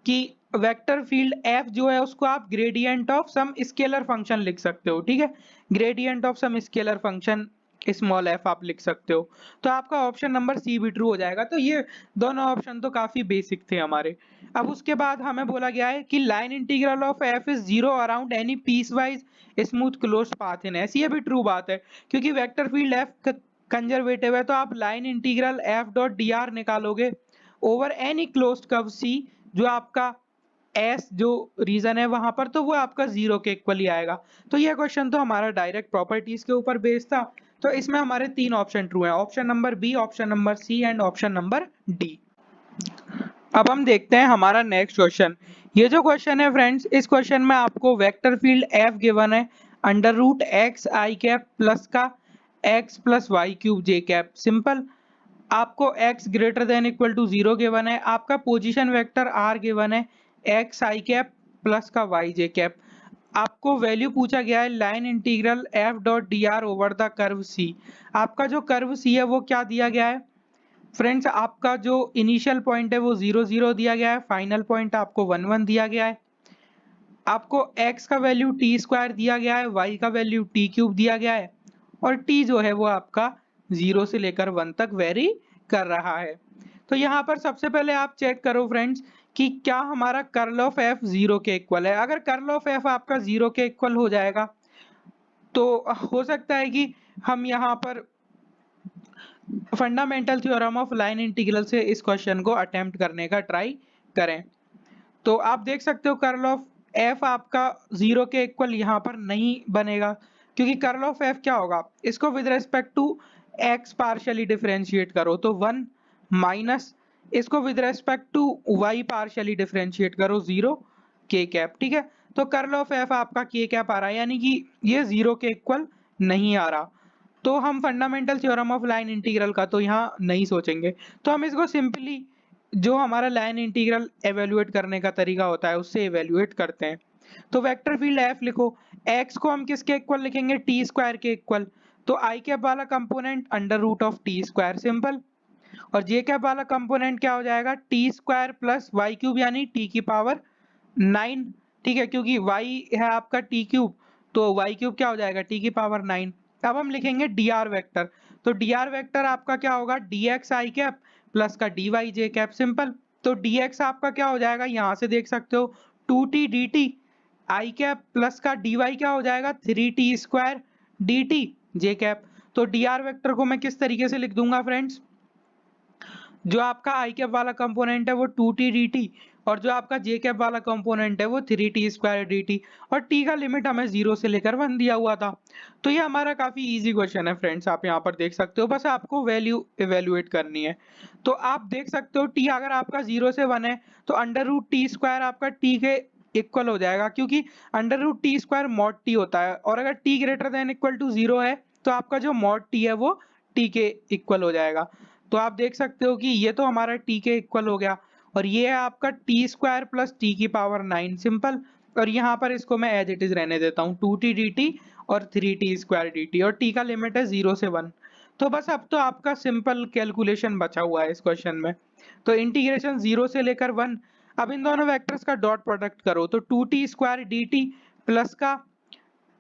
कि वेक्टर फील्ड एफ जो है उसको आप gradient of some scalar function लिख सकते हो। ठीक है, gradient of some scalar function small f आप लिख सकते हो। तो आपका ऑप्शन नंबर सी भी ट्रू हो जाएगा। तो ये दोनों ऑप्शन तो काफी बेसिक थे हमारे। अब उसके बाद हमें बोला गया है कि line integral of F is zero around any piecewise smooth closed path in S. ये भी ट्रू बात है, क्योंकि वेक्टर फील्ड एफ कंजर्वेटिव है तो आप line integral F dot D R निकालोगे over any closed curve C, जो आपका एस जो रीजन है वहां पर, तो वो आपका जीरो के इक्वल ही आएगा। तो ये क्वेश्चन तो हमारा डायरेक्ट प्रॉपर्टीज के ऊपर बेस्ड था। तो इसमें हमारे तीन ऑप्शन ट्रू हैं, option number B, option number C and option number D. अब हम देखते हैं हमारा नेक्स्ट क्वेश्चन। ये जो क्वेश्चन है फ्रेंड्स, इस क्वेश्चन में आपको वेक्टर फील्ड एफ गिवन है अंडर रूट एक्स आई कैप प्लस का x plus y cube j cap. Simple, आपको x greater than equal to zero given है, आपका पोजीशन वेक्टर r गिवन है एक्स आई कैप प्लस का वाई जे कैप। आपको वैल्यू पूछा गया है line integral f dot D R over the curve c। आपका जो कर्व c है वो क्या दिया गया है फ्रेंड्स, आपका जो इनिशियल पॉइंट है वो 0 0 दिया गया है, फाइनल पॉइंट आपको 1 1 दिया गया है। आपको x का वैल्यू टी स्क्वायर दिया गया है, y का वैल्यू टी क्यूब दिया गया है और t जो है वो आपका 0 से लेकर 1 तक वेरी कर रहा है। तो यहाँ पर सबसे पहले आप चेक करो फ्रेंड्स कि क्या हमारा कर्ल ऑफ एफ 0 के इक्वल है। अगर कर्ल ऑफ एफ आपका 0 के इक्वल हो जाएगा तो हो सकता है कि हम यहाँ पर fundamental theorem of line integral से इस क्वेश्चन को अटेम्प्ट करने का ट्राई करें। तो आप देख सकते हो कर्ल ऑफ एफ आपका 0 के इक्वल यहाँ पर नहीं बनेगा, क्योंकि कर्ल ऑफ एफ क्या होगा, इसको with respect to x partially differentiate करो तो 1 माइनस इसको with respect to y partially differentiate करो 0 के कैप। ठीक है, तो कर्ल ऑफ एफ आपका के कैप आ रहा है, यानी कि ये 0 के इक्वल नहीं आ रहा। तो हम fundamental theorem of line integral का तो यहाँ नहीं सोचेंगे, तो हम इसको सिंपली जो हमारा लाइन इंटीग्रल एवेल्युएट करने का तरीका होता है उससे एवेल्युएट करते हैं। तो वेक्टर फील्ड एफ लिखो, एक्स को हम किसके इक्वल लिखेंगे, टी स्क्वायर के इक्वल। तो आई कैप वाला component under root of t square, simple. और जे कैप वाला कंपोनेंट क्या हो जाएगा, t square plus y cube यानी टी की पावर 9। ठीक है, क्योंकि y है आपका टी क्यूब तो y क्यूब क्या हो जाएगा, टी की पावर 9। अब हम लिखेंगे डी आर वेक्टर, तो डी आर वेक्टर आपका क्या होगा, डी एक्स आई कैप प्लस का डी वाई जे कैप, सिंपल। तो डी एक्स आपका क्या हो जाएगा, यहाँ से देख सकते हो 2t D T I cap plus का डी वाई क्या हो जाएगा 3t स्क्वायर डी टी जे कैप। तो डी आर वेक्टर को मैं किस तरीके से लिख दूंगा फ्रेंड्स, जो आपका आई कैप वाला कंपोनेंट है वो 2t dt और जो आपका जे कैप वाला कंपोनेंट है वो 3t² dt और t का लिमिट हमें 0 से लेकर 1 दिया हुआ था। तो ये हमारा काफी इजी क्वेश्चन है फ्रेंड्स, आप यहाँ पर देख सकते हो, बस आपको वैल्यू इवेल्युएट करनी है। तो आप देख सकते हो t अगर आपका 0 से 1 है तो √t² आपका t के इक्वल हो जाएगा, क्योंकि √t² mod t होता है, और अगर t greater than equal to 0 है तो आपका जो mod t है वो t के इक्वल हो जाएगा। तो आप देख सकते हो कि ये तो हमारा t के इक्वल हो गया, और ये है आपका t² प्लस t की पावर 9 सिंपल। और यहाँ पर इसको मैं एज इट इज रहने देता हूँ 2t dt और 3t² dt, और t का लिमिट है 0 से 1। तो बस अब तो आपका सिंपल कैलकुलेशन बचा हुआ है इस क्वेश्चन में। तो इंटीग्रेशन 0 से लेकर 1, अब इन दोनों वेक्टर्स का डॉट प्रोडक्ट करो तो 2t² dt प्लस का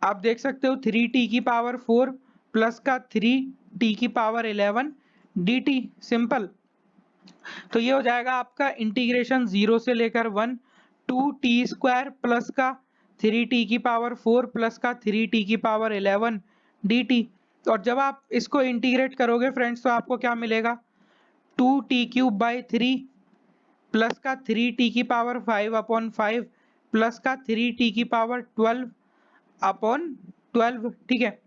आप देख सकते हो 3t की पावर 4 प्लस का 3t की पावर 11 dt सिंपल। तो ये हो जाएगा आपका इंटीग्रेशन 0 से लेकर 1 2t² प्लस का 3t की पावर 4 प्लस का 3t की पावर 11 dt। और जब आप इसको इंटीग्रेट करोगे फ्रेंड्स तो आपको क्या मिलेगा, 2t³/3 प्लस का 3t की पावर 5/5 प्लस का 3t की पावर 12/12, ठीक है।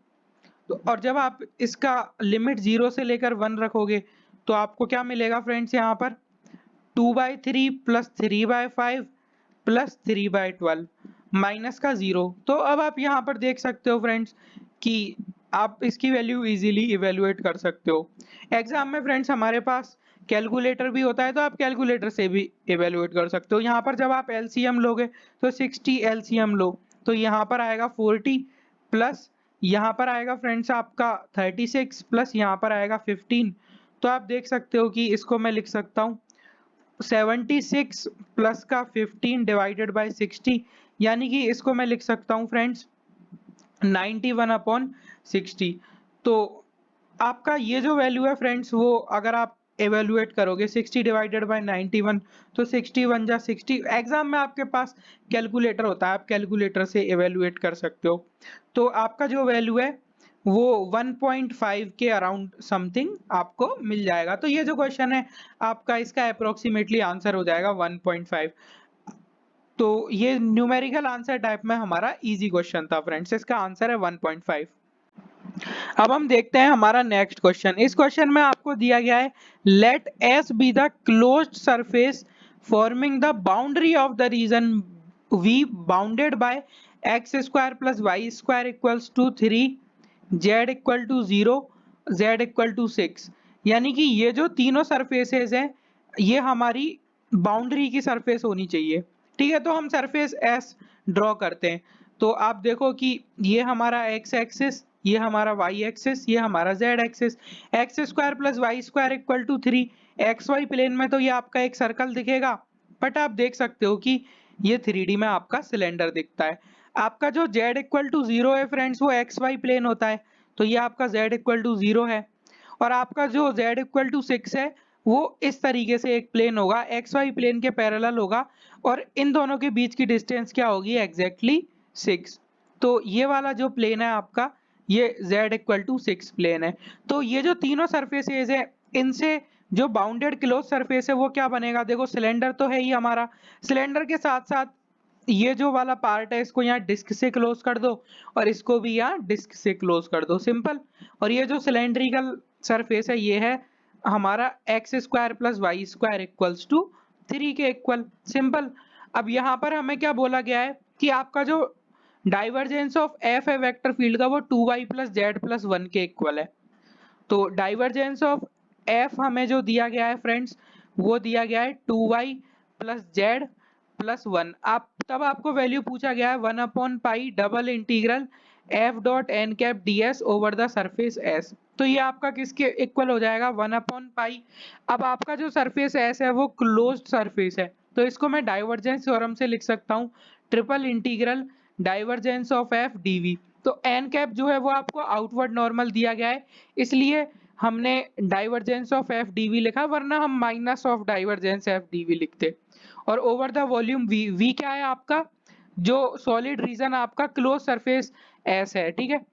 तो और जब आप इसका लिमिट 0 से लेकर 1 रखोगे तो आपको क्या मिलेगा फ्रेंड्स, यहाँ पर 2/3 प्लस 3/5 प्लस 3/12 माइनस का 0। तो अब आप यहाँ पर देख सकते हो फ्रेंड्स कि आप इसकी वैल्यू इजीली इवेल्युएट कर सकते हो। एग्जाम में फ्रेंड्स हमारे पास कैलकुलेटर भी होता है, तो आप कैलकुलेटर से भी इवेल्युएट कर सकते हो। यहाँ पर जब आप एलसीएम लोगे तो 60 एलसीएम लो तो यहाँ पर आएगा 40 प्लस यहाँ पर आएगा फ्रेंड्स आपका 36 प्लस यहाँ पर आएगा 15। तो आप देख सकते हो कि इसको मैं लिख सकता हूँ 76 प्लस का 15 डिवाइडेड बाय 60, यानी कि इसको मैं लिख सकता हूँ फ्रेंड्स 91/60। तो आपका ये जो वैल्यू है फ्रेंड्स वो अगर आप एवेल्युएट करोगे 60 डिवाइडेड बाय 91 तो 61 जा 60। एग्जाम में आपके पास कैलकुलेटर होता है, आप कैलकुलेटर से एवेल्युएट कर सकते हो। तो आपका जो वैल्यू है वो 1.5 के अराउंड समथिंग आपको मिल जाएगा। तो ये जो क्वेश्चन है आपका इसका अप्रोक्सीमेटली आंसर हो जाएगा 1.5। तो ये न्यूमेरिकल आंसर टाइप में हमारा इजी क्वेश्चन था फ्रेंड्स, इसका आंसर है 1.5। अब हम देखते हैं हमारा नेक्स्ट क्वेश्चन। इस क्वेश्चन में आपको दिया गया है let S be the closed surface forming the boundary of the region V bounded by x² plus y² equals to 3 z equal to 0 z equal to 6। यानी कि ये जो तीनों सरफेसेस हैं ये हमारी बाउंड्री की सरफेस होनी चाहिए, ठीक है। तो हम सरफेस एस ड्रॉ करते हैं। तो आप देखो कि ये हमारा x एक्सिस, ये हमारा y एक्सिस, ये हमारा z axis, x² plus y² equal to 3। xy plane में तो ये आपका एक सर्कल दिखेगा, बट आप देख सकते हो कि ये 3D में आपका सिलेंडर दिखता है। आपका जो z इक्वल टू 0 है फ्रेंड्स वो xy प्लेन होता है, तो ये आपका z इक्वल टू 0 है। और आपका जो z इक्वल टू 6 है वो इस तरीके से एक प्लेन होगा, xy प्लेन के पैरेलल होगा, और इन दोनों के बीच की डिस्टेंस क्या होगी, एग्जैक्टली 6। तो ये वाला जो प्लेन है आपका ये z इक्वल टू 6 प्लेन है। तो ये जो तीनों सरफेसेज है इनसे जो बाउंडेड क्लोज सरफेस है वो क्या बनेगा, देखो सिलेंडर तो है ही हमारा, सिलेंडर के साथ साथ ये जो वाला पार्ट है इसको यहाँ डिस्क से क्लोज कर दो और इसको भी यहाँ डिस्क से क्लोज कर दो, सिंपल। और ये जो सिलेंड्रिकल सरफेस है ये है हमारा x² plus y² equals to 3 के इक्वल, सिंपल। अब यहाँ पर हमें क्या बोला गया है कि आपका जो डाइवर्जेंस ऑफ एफ है वेक्टर फील्ड का वो 2y प्लस जेड प्लस 1 के इक्वल है। तो डाइवर्जेंस ऑफ एफ हमें जो दिया गया है फ्रेंड्स वो दिया गया है 2y प्लस जेड प्लस 1। आप तब आपको वैल्यू पूछा गया है 1/पाई double integral F dot N cap D S over the surface S. तो ये आपका किसके इक्वल हो जाएगा, 1/पाई। अब आपका जो सरफेस एस है वो क्लोज्ड सरफेस है, तो इसको मैं डाइवर्जेंस थ्योरम से लिख सकता हूँ triple integral divergence of F dV. तो एन कैप जो है वो आपको आउटवर्ड नॉर्मल दिया गया है, इसलिए हमने डाइवर्जेंस ऑफ एफ डीवी लिखा, वरना हम minus of divergence F dV लिखते। और over the volume V, V क्या है आपका, जो सॉलिड रीजन आपका क्लोज सरफेस एस है, ठीक है।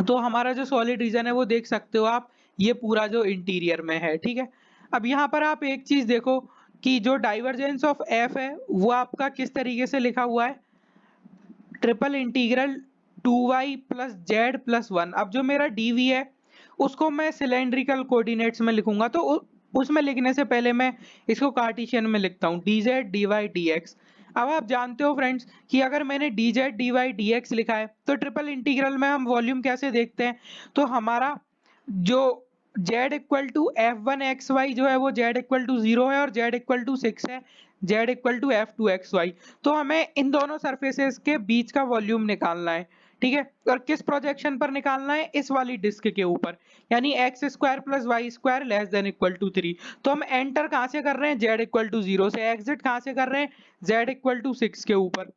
तो हमारा जो सॉलिड रीजन है वो देख सकते हो आप, ये पूरा जो इंटीरियर में है, ठीक है। अब यहाँ पर आप एक चीज देखो कि जो डाइवर्जेंस ऑफ एफ है वो आपका किस तरीके से लिखा हुआ है, triple integral 2y plus Z plus 1। अब जो मेरा dv है उसको मैं सिलेंड्रिकल कोऑर्डिनेट्स में लिखूंगा, तो उसमें लिखने से पहले मैं इसको कार्टेशियन में लिखता हूँ, dz dy dx। अब आप जानते हो फ्रेंड्स कि अगर मैंने dz dy dx लिखा है तो ट्रिपल इंटीग्रल में हम वॉल्यूम कैसे देखते हैं, तो हमारा जो z equal to F one x y जो है वो z इक्वल टू 0 है और z इक्वल टू 6 है, z equal to F two x y. तो हमें इन दोनों सरफेसेस के बीच का वॉल्यूम निकालना है, ठीक है। और किस प्रोजेक्शन पर निकालना है, इस वाली डिस्क के ऊपर, यानी x square plus Y square less than equal to 3। तो हम एंटर कहाँ से कर रहे हैं, z इक्वल टू 0 से, एग्जिट कहाँ से कर रहे हैं, z इक्वल टू 6 के ऊपर।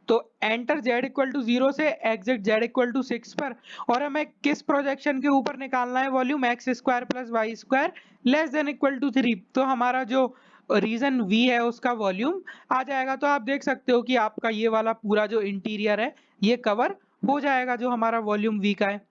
तो एंटर z इक्वल टू 0 से, एग्जिट z इक्वल टू 6 पर। और हमें किस प्रोजेक्शन के ऊपर निकालना है volume, x square plus Y square less than equal to 3। तो हमारा जो रीजन v है उसका वॉल्यूम आ जाएगा। तो आप देख सकते हो कि आपका ये वाला पूरा जो इंटीरियर है ये कवर हो जाएगा जो हमारा वॉल्यूम v का है।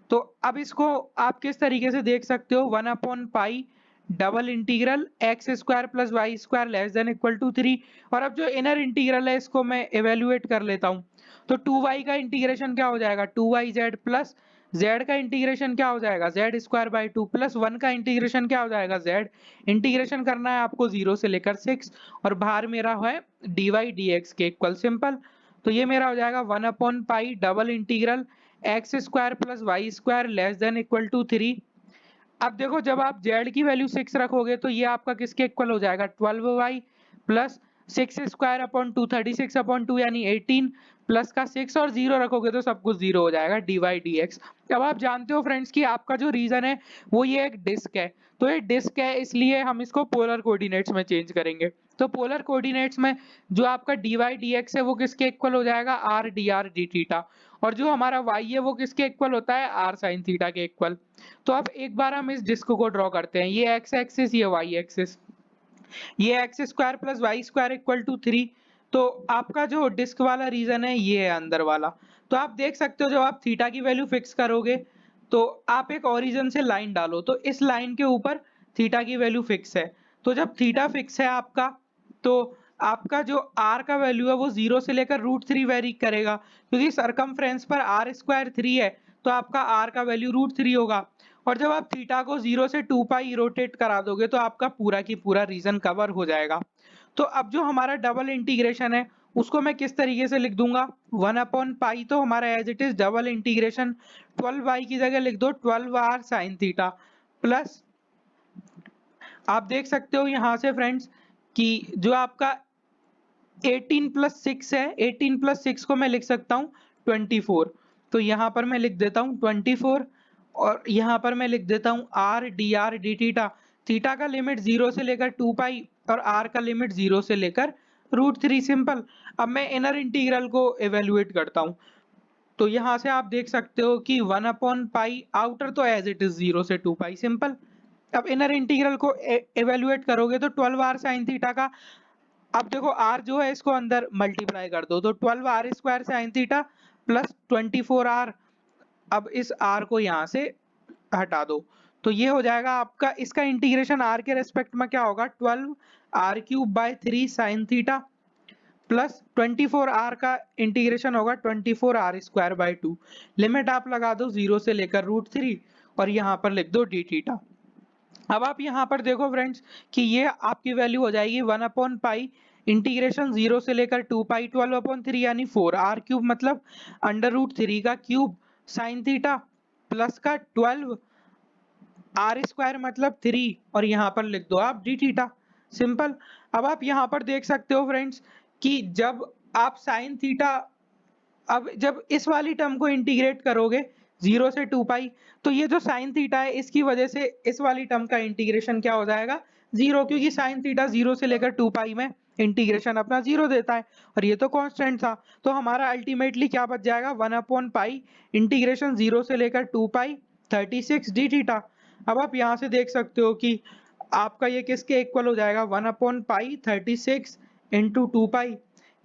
तो अब इसको आप किस तरीके से देख सकते हो, 1/पाई double integral X square plus Y square less than equal to 3। और अब जो इनर इंटीग्रल है इसको मैं इवेल्युएट कर लेता हूँ। तो 2y का इंटीग्रेशन क्या हो जाएगा, 2yz प्लस z का इंटीग्रेशन क्या हो जाएगा, z स्क्वायर बाई 2 प्लस 1 का इंटीग्रेशन क्या हो जाएगा, z। इंटीग्रेशन करना है आपको 0 से लेकर 6 और बाहर मेरा है dy dx के इक्वल, सिंपल। तो ये मेरा हो जाएगा 1/पाई double integral X square plus Y square less than equal to 3। अब देखो जब आप z की वैल्यू 6 रखोगे तो ये आपका किसके इक्वल हो जाएगा, 12y plus 6 square upon 2 36 upon 2 यानी 18 प्लस का 6 और 0 रखोगे तो सब कुछ 0 हो जाएगा, dy dx। अब आप जानते हो फ्रेंड्स कि आपका जो रीजन है वो ये एक डिस्क है, तो ये डिस्क है इसलिए हम इसको पोलर कोऑर्डिनेट्स में चेंज करेंगे। तो पोलर कोऑर्डिनेट्स में जो आपका dy dx है वो किसके इक्वल हो जाएगा, r dr d थीटा। और जो हमारा y है वो किसके इक्वल होता है, r sin थीटा के इक्वल। तो अब एक बार हम इस डिस्क को ड्रॉ करते हैं, ये x एक्सिस ये y एक्सिस, ये x square plus Y square equal to 3। तो आपका जो डिस्क वाला रीजन है ये है अंदर वाला। तो आप देख सकते हो जब आप थीटा की वैल्यू फिक्स करोगे तो आप एक ओरिजिन से लाइन डालो, तो इस लाइन के ऊपर थीटा की वैल्यू फिक्स है। तो जब थीटा फिक्स है आपका तो आपका जो r का वैल्यू है वो 0 से लेकर √3 वेरी करेगा, क्योंकि सरकमफ्रेंस पर r स्क्वायर 3 है तो आपका r का वैल्यू √3 होगा। और जब आप थीटा को 0 से 2 पाई रोटेट करा दोगे तो आपका पूरा की पूरा रीजन कवर हो जाएगा। तो अब जो हमारा डबल इंटीग्रेशन है उसको मैं किस तरीके से लिख दूंगा, 1/पाई तो हमारा as it is double integration 12y की जगह लिख दो 12r sin थीटा प्लस, आप देख सकते हो यहाँ से फ्रेंड्स कि जो आपका 18 प्लस 6 है, 18 प्लस 6 को मैं लिख सकता हूँ 24। तो यहाँ पर मैं लिख देता हूँ 24 और यहाँ पर मैं लिख देता हूँ r dr d theta. Theta का लिमिट 0 से लेकर 2 पाई और r का लिमिट 0 से लेकर √3, सिंपल। अब मैं इनर इंटीग्रल को एवेल्युएट करता हूँ। तो यहाँ से आप देख सकते हो कि 1/पाई, आउटर तो एज इट इज 0 से 2 पाई, सिंपल। अब इनर इंटीग्रल को एवेल्युएट करोगे तो 12r sin थीटा का, अब देखो r जो है इसको अंदर मल्टीप्लाई कर दो तो 12r square sin theta plus 24r। अब इस r को यहाँ से हटा दो तो ये हो जाएगा आपका, इसका इंटीग्रेशन r के रेस्पेक्ट में क्या होगा, 12r³/3 sin theta plus 24r का इंटीग्रेशन होगा 24r²/2। लिमिट आप लगा दो 0 से लेकर √3 और यहाँ पर लिख दो d थीटा। अब आप यहाँ पर देखो फ्रेंड्स कि ये आपकी वैल्यू हो जाएगी 1/पाई इंटीग्रेशन 0 से लेकर 2 पाई 12/3 यानी 4r³ मतलब √3 का क्यूब sin थीटा प्लस का 12 r² मतलब 3 और यहाँ पर लिख दो आप d थीटा, सिंपल। अब आप यहाँ पर देख सकते हो फ्रेंड्स कि जब आप sin थीटा, अब जब इस वाली टर्म को इंटीग्रेट करोगे 0 से 2 पाई तो ये जो sin थीटा है इसकी वजह से इस वाली टर्म का इंटीग्रेशन क्या हो जाएगा, 0, क्योंकि sin थीटा 0 से लेकर 2 पाई में इंटीग्रेशन अपना 0 देता है और ये तो कांस्टेंट था। तो हमारा अल्टीमेटली क्या बच जाएगा, 1/पाई इंटीग्रेशन 0 से लेकर 2 पाई 36 d थीटा। अब आप यहाँ से देख सकते हो कि आपका ये किसके इक्वल हो जाएगा, 1/पाई 36 इंटू 2 पाई,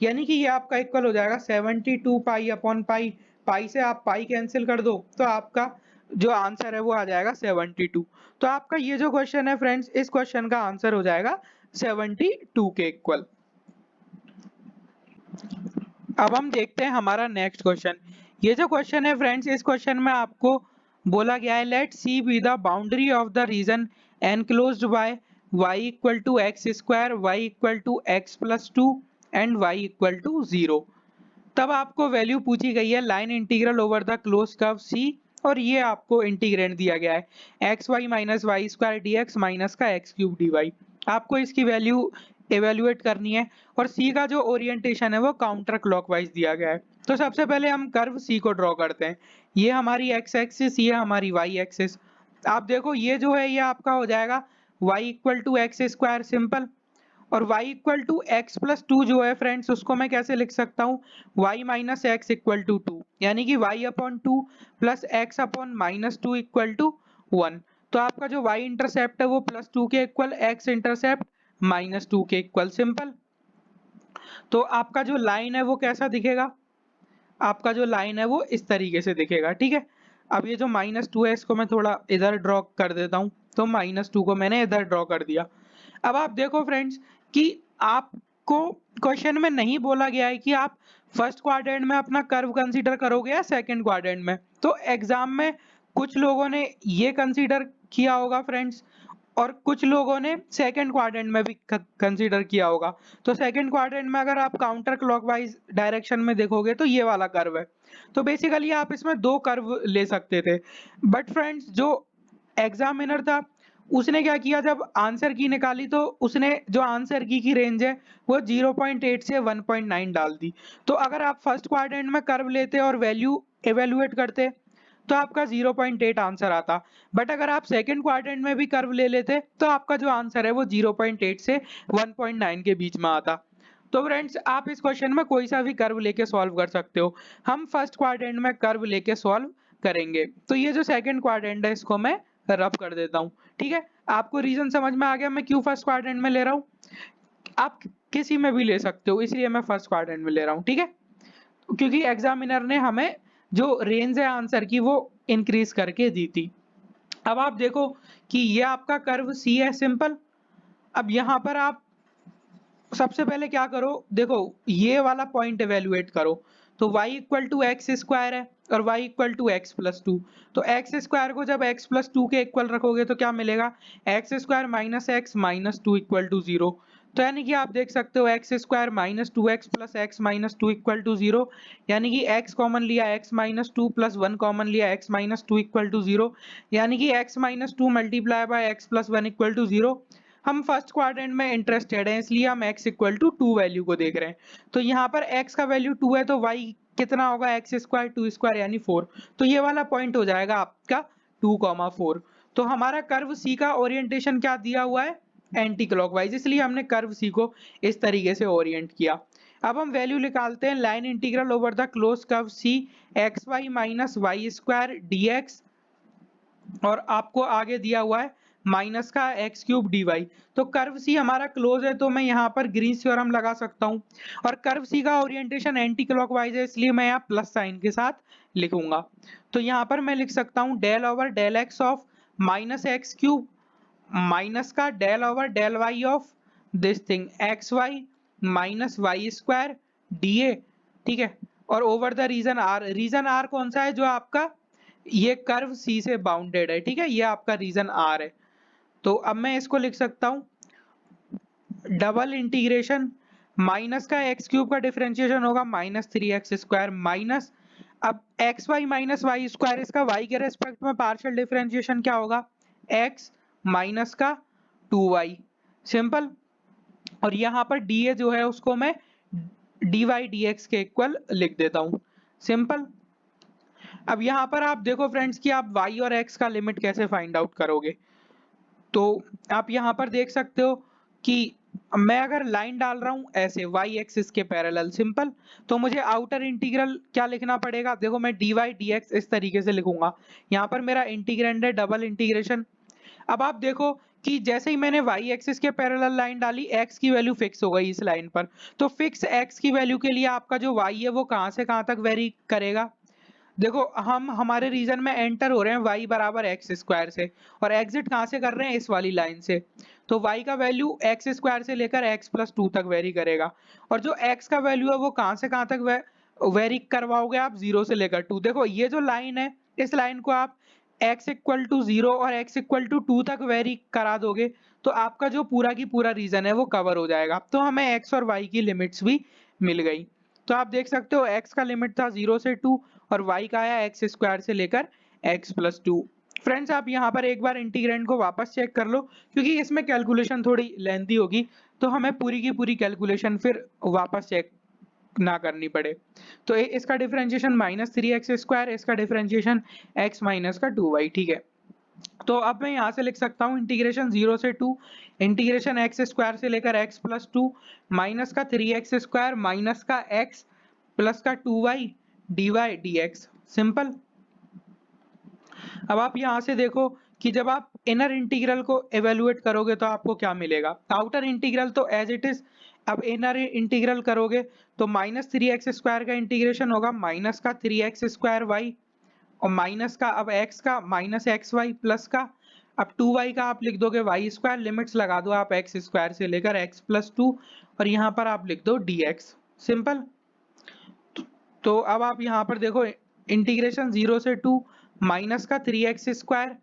यानी कि ये आपका इक्वल हो जाएगा 72 पाई अपॉन पाई। पाई से आप पाई कैंसिल कर दो तो आपका जो आंसर है वो आ जाएगा 72। तो आपका ये जो क्वेश्चन है फ्रेंड्स, इस क्वेश्चन का आंसर हो जाएगा 72 के इक्वल। अब हम देखते हैं हमारा नेक्स्ट क्वेश्चन। ये जो क्वेश्चन है फ्रेंड्स, इस क्वेश्चन में आपको बोला गया है let C be the boundary of the region enclosed by y equal to x square, y equal to x plus two and y equal to 0। तब आपको वैल्यू पूछी गई है line integral over the close curve C, और ये आपको इंटीग्रेंड दिया गया है x Y minus Y square d x minus का एक्स क्यूब डी वाई। आपको इसकी वैल्यू एवेल्युएट करनी है, और C का जो ओरिएंटेशन है वो काउंटर क्लॉकवाइज दिया गया है। तो सबसे पहले हम कर्व C को ड्रॉ करते हैं। ये हमारी एक्स एक्सिस, ये हमारी वाई एक्सिस। आप देखो ये जो है ये आपका हो जाएगा y equal to x square simple, और y equal to x plus two जो है फ्रेंड्स, उसको मैं कैसे लिख सकता हूँ y minus x equal to two, यानी कि y upon two plus x upon minus two equal to 1। तो आपका जो y इंटरसेप्ट है वो प्लस टू के इक्वल, x इंटरसेप्ट माइनस टू के इक्वल सिंपल। तो आपका जो लाइन है वो कैसा दिखेगा, आपका जो लाइन है वो इस तरीके से दिखेगा, ठीक है। अब ये जो माइनस टू है इसको मैं थोड़ा इधर ड्रॉ कर देता हूँ, तो माइनस टू को मैंने इधर ड्रॉ कर दिया। अब आप देखो फ्रेंड्स कि आपको क्वेश्चन में नहीं बोला गया है कि आप फर्स्ट क्वाड्रेंट में अपना कर्व कंसीडर करोगे या सेकंड क्वाड्रेंट में। तो एग्जाम में कुछ लोगों ने ये कंसीडर किया होगा फ्रेंड्स, और कुछ लोगों ने सेकंड क्वाड्रेंट में भी कंसीडर किया होगा। तो सेकंड क्वाड्रेंट में अगर आप काउंटर क्लॉकवाइज डायरेक्शन में देखोगे तो ये वाला कर्व है। तो बेसिकली आप इसमें दो कर्व ले सकते थे, बट फ्रेंड्स जो एग्जामिनर था उसने क्या किया, जब आंसर की निकाली तो उसने जो आंसर की रेंज है वो 0.8 से 1.9 डाल दी। तो अगर आप फर्स्ट क्वाड्रेंट में कर्व लेते और वैल्यू एवेल्युएट करते तो आपका 0.8 आंसर आता, बट अगर आप सेकंड क्वाड्रेंट में भी कर्व ले लेते तो आपका जो आंसर है वो 0.8 से 1.9 के बीच में आता। तो फ्रेंड्स आप इस क्वेश्चन में कोई सा भी कर्व लेके सॉल्व कर सकते हो। हम फर्स्ट क्वाड्रेंट में कर्व लेके सॉल्व करेंगे। तो ये जो सेकंड क्वाड्रेंट है इसको मैं रब कर देता हूँ, ठीक है। आपको रीजन समझ में आ गया मैं क्यों फर्स्ट क्वाड्रेंट में ले रहा हूँ। आप किसी में भी ले सकते हो, इसलिए मैं फर्स्ट क्वाड्रेंट में ले रहा हूँ, ठीक है, क्योंकि एग्जामिनर ने हमें जो रेंज है आंसर की वो इंक्रीज करके दी थी। अब आप देखो कि ये आपका कर्व सी है सिंपल। अब यहाँ पर आप सबसे पहले क्या करो, देखो ये वाला पॉइंट एवेल्युएट करो। तो y equal to x square है और y equal to x plus two. तो एक्स स्क्वायर को जब x प्लस टू के इक्वल रखोगे तो क्या मिलेगा, x square minus x minus two equal to 0। तो यानी कि आप देख सकते हो x square minus two x plus x minus two equal to 0, यानी कि x कॉमन लिया x minus two plus one common लिया x minus two equal to 0, यानी कि x minus two multiply by x plus one equal to 0। हम फर्स्ट क्वाड्रेंट में इंटरेस्टेड हैं इसलिए हम x equal to two value को देख रहे हैं। तो यहाँ पर x का वैल्यू 2 है तो y कितना होगा, एक्स स्क्वायर टू स्क्वायर यानी 4। तो ये वाला पॉइंट हो जाएगा आपका 2,4। तो हमारा कर्व C का ओरिएंटेशन क्या दिया हुआ है, एंटी क्लॉकवाइज, इसलिए हमने कर्व C को इस तरीके से ओरिएंट किया। अब हम वैल्यू निकालते हैं line integral over the close curve C x Y minus Y square d x, और आपको आगे दिया हुआ है माइनस का एक्स क्यूब डी वाई। तो कर्व सी हमारा क्लोज है तो मैं यहाँ पर ग्रीन्स थ्योरम लगा सकता हूँ, और कर्व सी का ओरिएंटेशन एंटी क्लॉकवाइज है इसलिए मैं यहाँ प्लस साइन के साथ लिखूंगा। तो यहाँ पर मैं लिख सकता हूँ del over del x of minus X cube minus का del over del Y of this thing X Y minus Y square D A, ठीक है। और ओवर द रीजन आर कौन सा है, जो आपका ये कर्व सी से बाउंडेड है, ठीक है, ये आपका रीजन आर है। तो अब मैं इसको लिख सकता हूँ डबल इंटीग्रेशन माइनस का एक्स क्यूब का डिफरेंशिएशन होगा minus three X square minus, अब X Y minus Y square, इसका वाई के रेस्पेक्ट में पार्शियल डिफरेंशिएशन क्या होगा, एक्स माइनस का टू वाई सिंपल। और यहाँ पर डी ए जो है उसको मैं डी वाई डी एक्स के इक्वल लिख देता हूँ सिंपल। अब यहाँ पर आप देखो फ्रेंड्स कि आप y और x का लिमिट कैसे फाइंड आउट करोगे। तो आप यहाँ पर देख सकते हो कि मैं अगर लाइन डाल रहा हूँ ऐसे y एक्सिस के पैरेलल सिंपल, तो मुझे आउटर इंटीग्रल क्या लिखना पड़ेगा, देखो मैं dy dx इस तरीके से लिखूंगा। यहाँ पर मेरा इंटीग्रेंड है डबल इंटीग्रेशन। अब आप देखो कि जैसे ही मैंने y एक्सिस के पैरेलल लाइन डाली x की वैल्यू फिक्स हो गई इस लाइन पर। तो फिक्स x की वैल्यू के लिए आपका जो y है वो कहाँ से कहाँ तक वेरी करेगा, देखो हम हमारे रीजन में एंटर हो रहे हैं y बराबर एक्स स्क्वायर से, और एग्जिट कहाँ से कर रहे हैं, इस वाली लाइन से। तो y का वैल्यू एक्स स्क्वायर से लेकर x प्लस 2 तक वेरी करेगा, और जो x का वैल्यू है वो कहाँ से कहाँ तक वेरी करवाओगे आप, 0 से लेकर 2। देखो ये जो लाइन है, इस लाइन को आप x इक्वल टू 0 और x इक्वल टू 2 तक वेरी करा दोगे तो आपका जो पूरा की पूरा रीजन है वो कवर हो जाएगा। तो हमें x और y की लिमिट्स भी मिल गई। तो आप देख सकते हो x का लिमिट था 0 से 2 और y का आया एक्स स्क्वायर से लेकर x प्लस 2। फ्रेंड्स आप यहाँ पर एक बार इंटीग्रेंड को वापस चेक कर लो, क्योंकि इसमें कैलकुलेशन थोड़ी लेंथी होगी, तो हमें पूरी की पूरी कैलकुलेशन फिर वापस चेक ना करनी पड़े। तो इसका डिफरेंशिएशन माइनस 3x स्क्वायर, इसका डिफरेंशिएशन x माइनस का 2y, ठीक है। तो अब मैं यहाँ से लिख सकता हूँ इंटीग्रेशन 0 से 2 इंटीग्रेशन एक्स स्क्वायर से लेकर x प्लस 2 माइनस का 3x स्क्वायर माइनस का x प्लस का 2y dy dx, सिंपल। अब आप यहाँ से देखो कि जब आप इनर इंटीग्रल को एवेलुएट करोगे तो आपको क्या मिलेगा, आउटर इंटीग्रल तो एज इट इज, अब इनर इंटीग्रल करोगे तो माइनस 3x स्क्वायर का इंटीग्रेशन होगा माइनस का 3x स्क्वायर y, और माइनस का अब x का माइनस एक्स वाई प्लस का अब 2y का आप लिख दोगे वाई स्क्वायर, लिमिट्स लगा दो आप एक्स स्क्वायर से लेकर x प्लस 2, और यहाँ पर आप लिख दो dx, सिंपल। तो अब आप यहाँ पर देखो इंटीग्रेशन 0 से 2 माइनस का 3x स्क्वायर,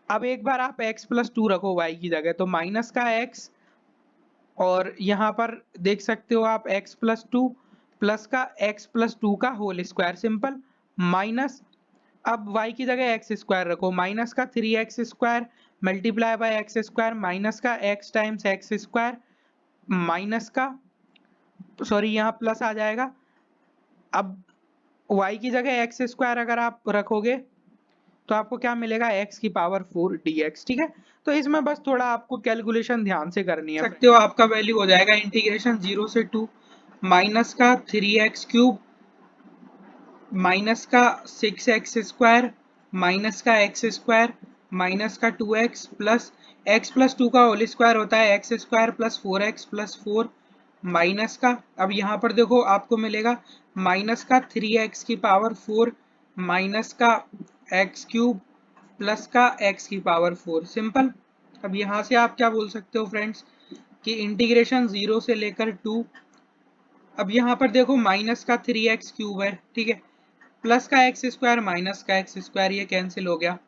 अब एक बार आप x प्लस 2 रखो y की जगह तो माइनस का x, और यहाँ पर देख सकते हो आप x प्लस 2 प्लस का x प्लस 2 का होल स्क्वायर, सिंपल, माइनस अब y की जगह x स्क्वायर रखो माइनस का 3x square multiply by x square minus का x times x square minus का, सॉरी यहाँ प्लस आ जाएगा, अब y की जगह x स्क्वायर अगर आप रखोगे तो आपको क्या मिलेगा, x की पावर 4 dx, ठीक है। तो इसमें बस थोड़ा आपको कैलकुलेशन ध्यान से करनी है। सकते हो आपका वैल्यू हो जाएगा इंटीग्रेशन 0 से 2 माइनस का 3x क्यूब माइनस का 6x स्क्वायर माइनस का x स्क्वायर माइनस का 2x प्लस x प्लस 2 का होल स्क्वायर होता है x square plus 4x plus 4 minus का, अब यहाँ पर देखो आपको मिलेगा माइनस का 3x की पावर 4 माइनस का x क्यूब प्लस का x की पावर 4, सिंपल। अब यहाँ से आप क्या बोल सकते हो फ्रेंड्स कि इंटीग्रेशन 0 से लेकर 2, अब यहाँ पर देखो माइनस का 3x क्यूब है, ठीक है, प्लस का एक्स स्क्वायर माइनस का एक्स स्क्वायर ये कैंसिल हो गया,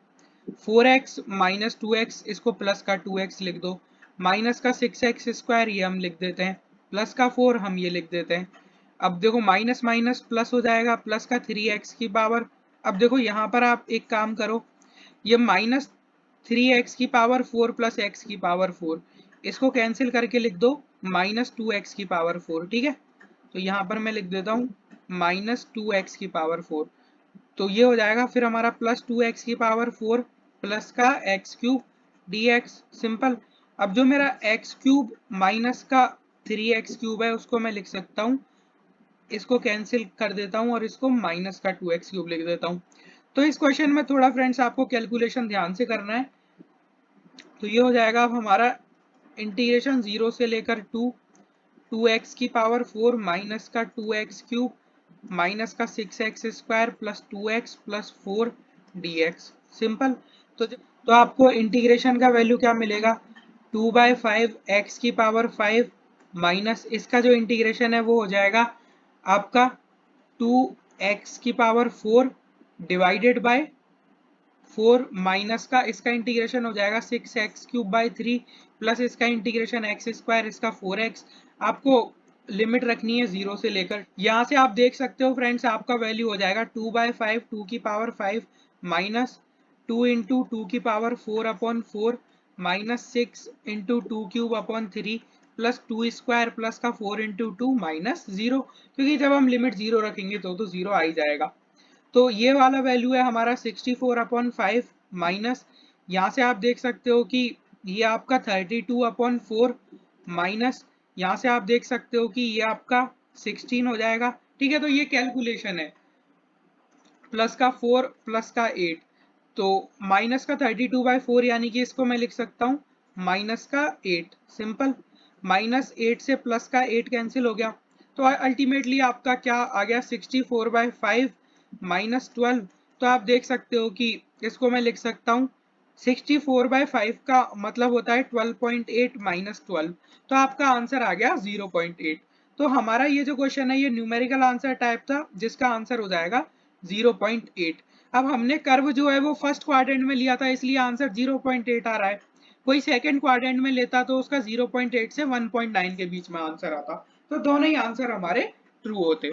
4x माइनस 2x इसको प्लस का 2x लिख दो, माइनस का 6x स्क्वायर ये हम लिख देते हैं, प्लस का 4 हम ये लिख देते हैं। अब देखो माइनस माइनस प्लस हो जाएगा, प्लस का 3x की पावर, अब देखो यहाँ पर आप एक काम करो, ये माइनस 3x की पावर 4 प्लस x की पावर 4 इसको कैंसिल करके लिख दो माइनस 2x की पावर 4, ठीक है। तो यहाँ पर मैं लिख देता हूँ माइनस 2x की पावर 4, तो ये हो जाएगा फिर हमारा प्लस 2x की पावर 4 प्लस का x क्यूब dx, सिंपल। अब जो मेरा x क्यूब माइनस का 3x क्यूब है उसको मैं लिख सकता हूँ, इसको कैंसिल कर देता हूँ और इसको माइनस का 2x क्यूब लिख देता हूँ। तो इस क्वेश्चन में थोड़ा फ्रेंड्स आपको कैलकुलेशन ध्यान से करना है। तो ये हो जाएगा अब हमारा इंटीग्रेशन 0 से लेकर 2x की पावर 4 माइनस का 2x क्यूब माइनस का 6x square plus 2x plus 4 dx, simple. तो आपको इंटीग्रेशन का वैल्यू क्या मिलेगा, 2/5 x की पावर 5 माइनस इसका जो इंटीग्रेशन है वो हो जाएगा आपका 2x की पावर 4 डिवाइडेड बाय 4 माइनस का इसका इंटीग्रेशन हो जाएगा 6x क्यूब बाई 3 प्लस इसका इंटीग्रेशन x स्क्वायर इसका 4x, आपको लिमिट रखनी है 0 से लेकर, यहाँ से आप देख सकते हो फ्रेंड्स आपका वैल्यू हो जाएगा 2/5 2 की पावर 5 माइनस 2 इंटू 2 की power 4 upon 4 minus 6 into 2 cube upon 3 plus 2 square plus का 4 इंटू 2 माइनस 0, क्योंकि जब हम लिमिट 0 रखेंगे तो 0 आ ही जाएगा। तो ये वाला वैल्यू है हमारा 64/5 माइनस, यहाँ से आप देख सकते हो कि ये आपका 32/4 माइनस, यहाँ से आप देख सकते हो कि ये आपका 16 हो जाएगा, ठीक है। तो ये कैलकुलेशन है, प्लस का 4 प्लस का 8, तो माइनस का 32/4 यानी कि इसको मैं लिख सकता हूँ माइनस का 8, सिंपल। माइनस 8 से प्लस का 8 कैंसिल हो गया, तो अल्टीमेटली आपका क्या आ गया 64/5 -12। तो आप देख सकते हो कि इसको मैं लिख सकता हूँ 64/5 का मतलब होता है 12.8 -12। तो आपका आंसर आ गया 0.8। तो हमारा ये जो क्वेश्चन है ये न्यूमेरिकल आंसर टाइप था जिसका आंसर हो जाएगा 0.8। अब हमने कर्व जो है वो फर्स्ट क्वाड्रेंट में लिया था इसलिए आंसर 0.8 आ रहा है। कोई सेकंड क्वाड्रेंट में लेता तो उसका 0.8 से 1.9 के बीच में आंसर आता। तो दोनों ही आंसर हमारे ट्रू होते।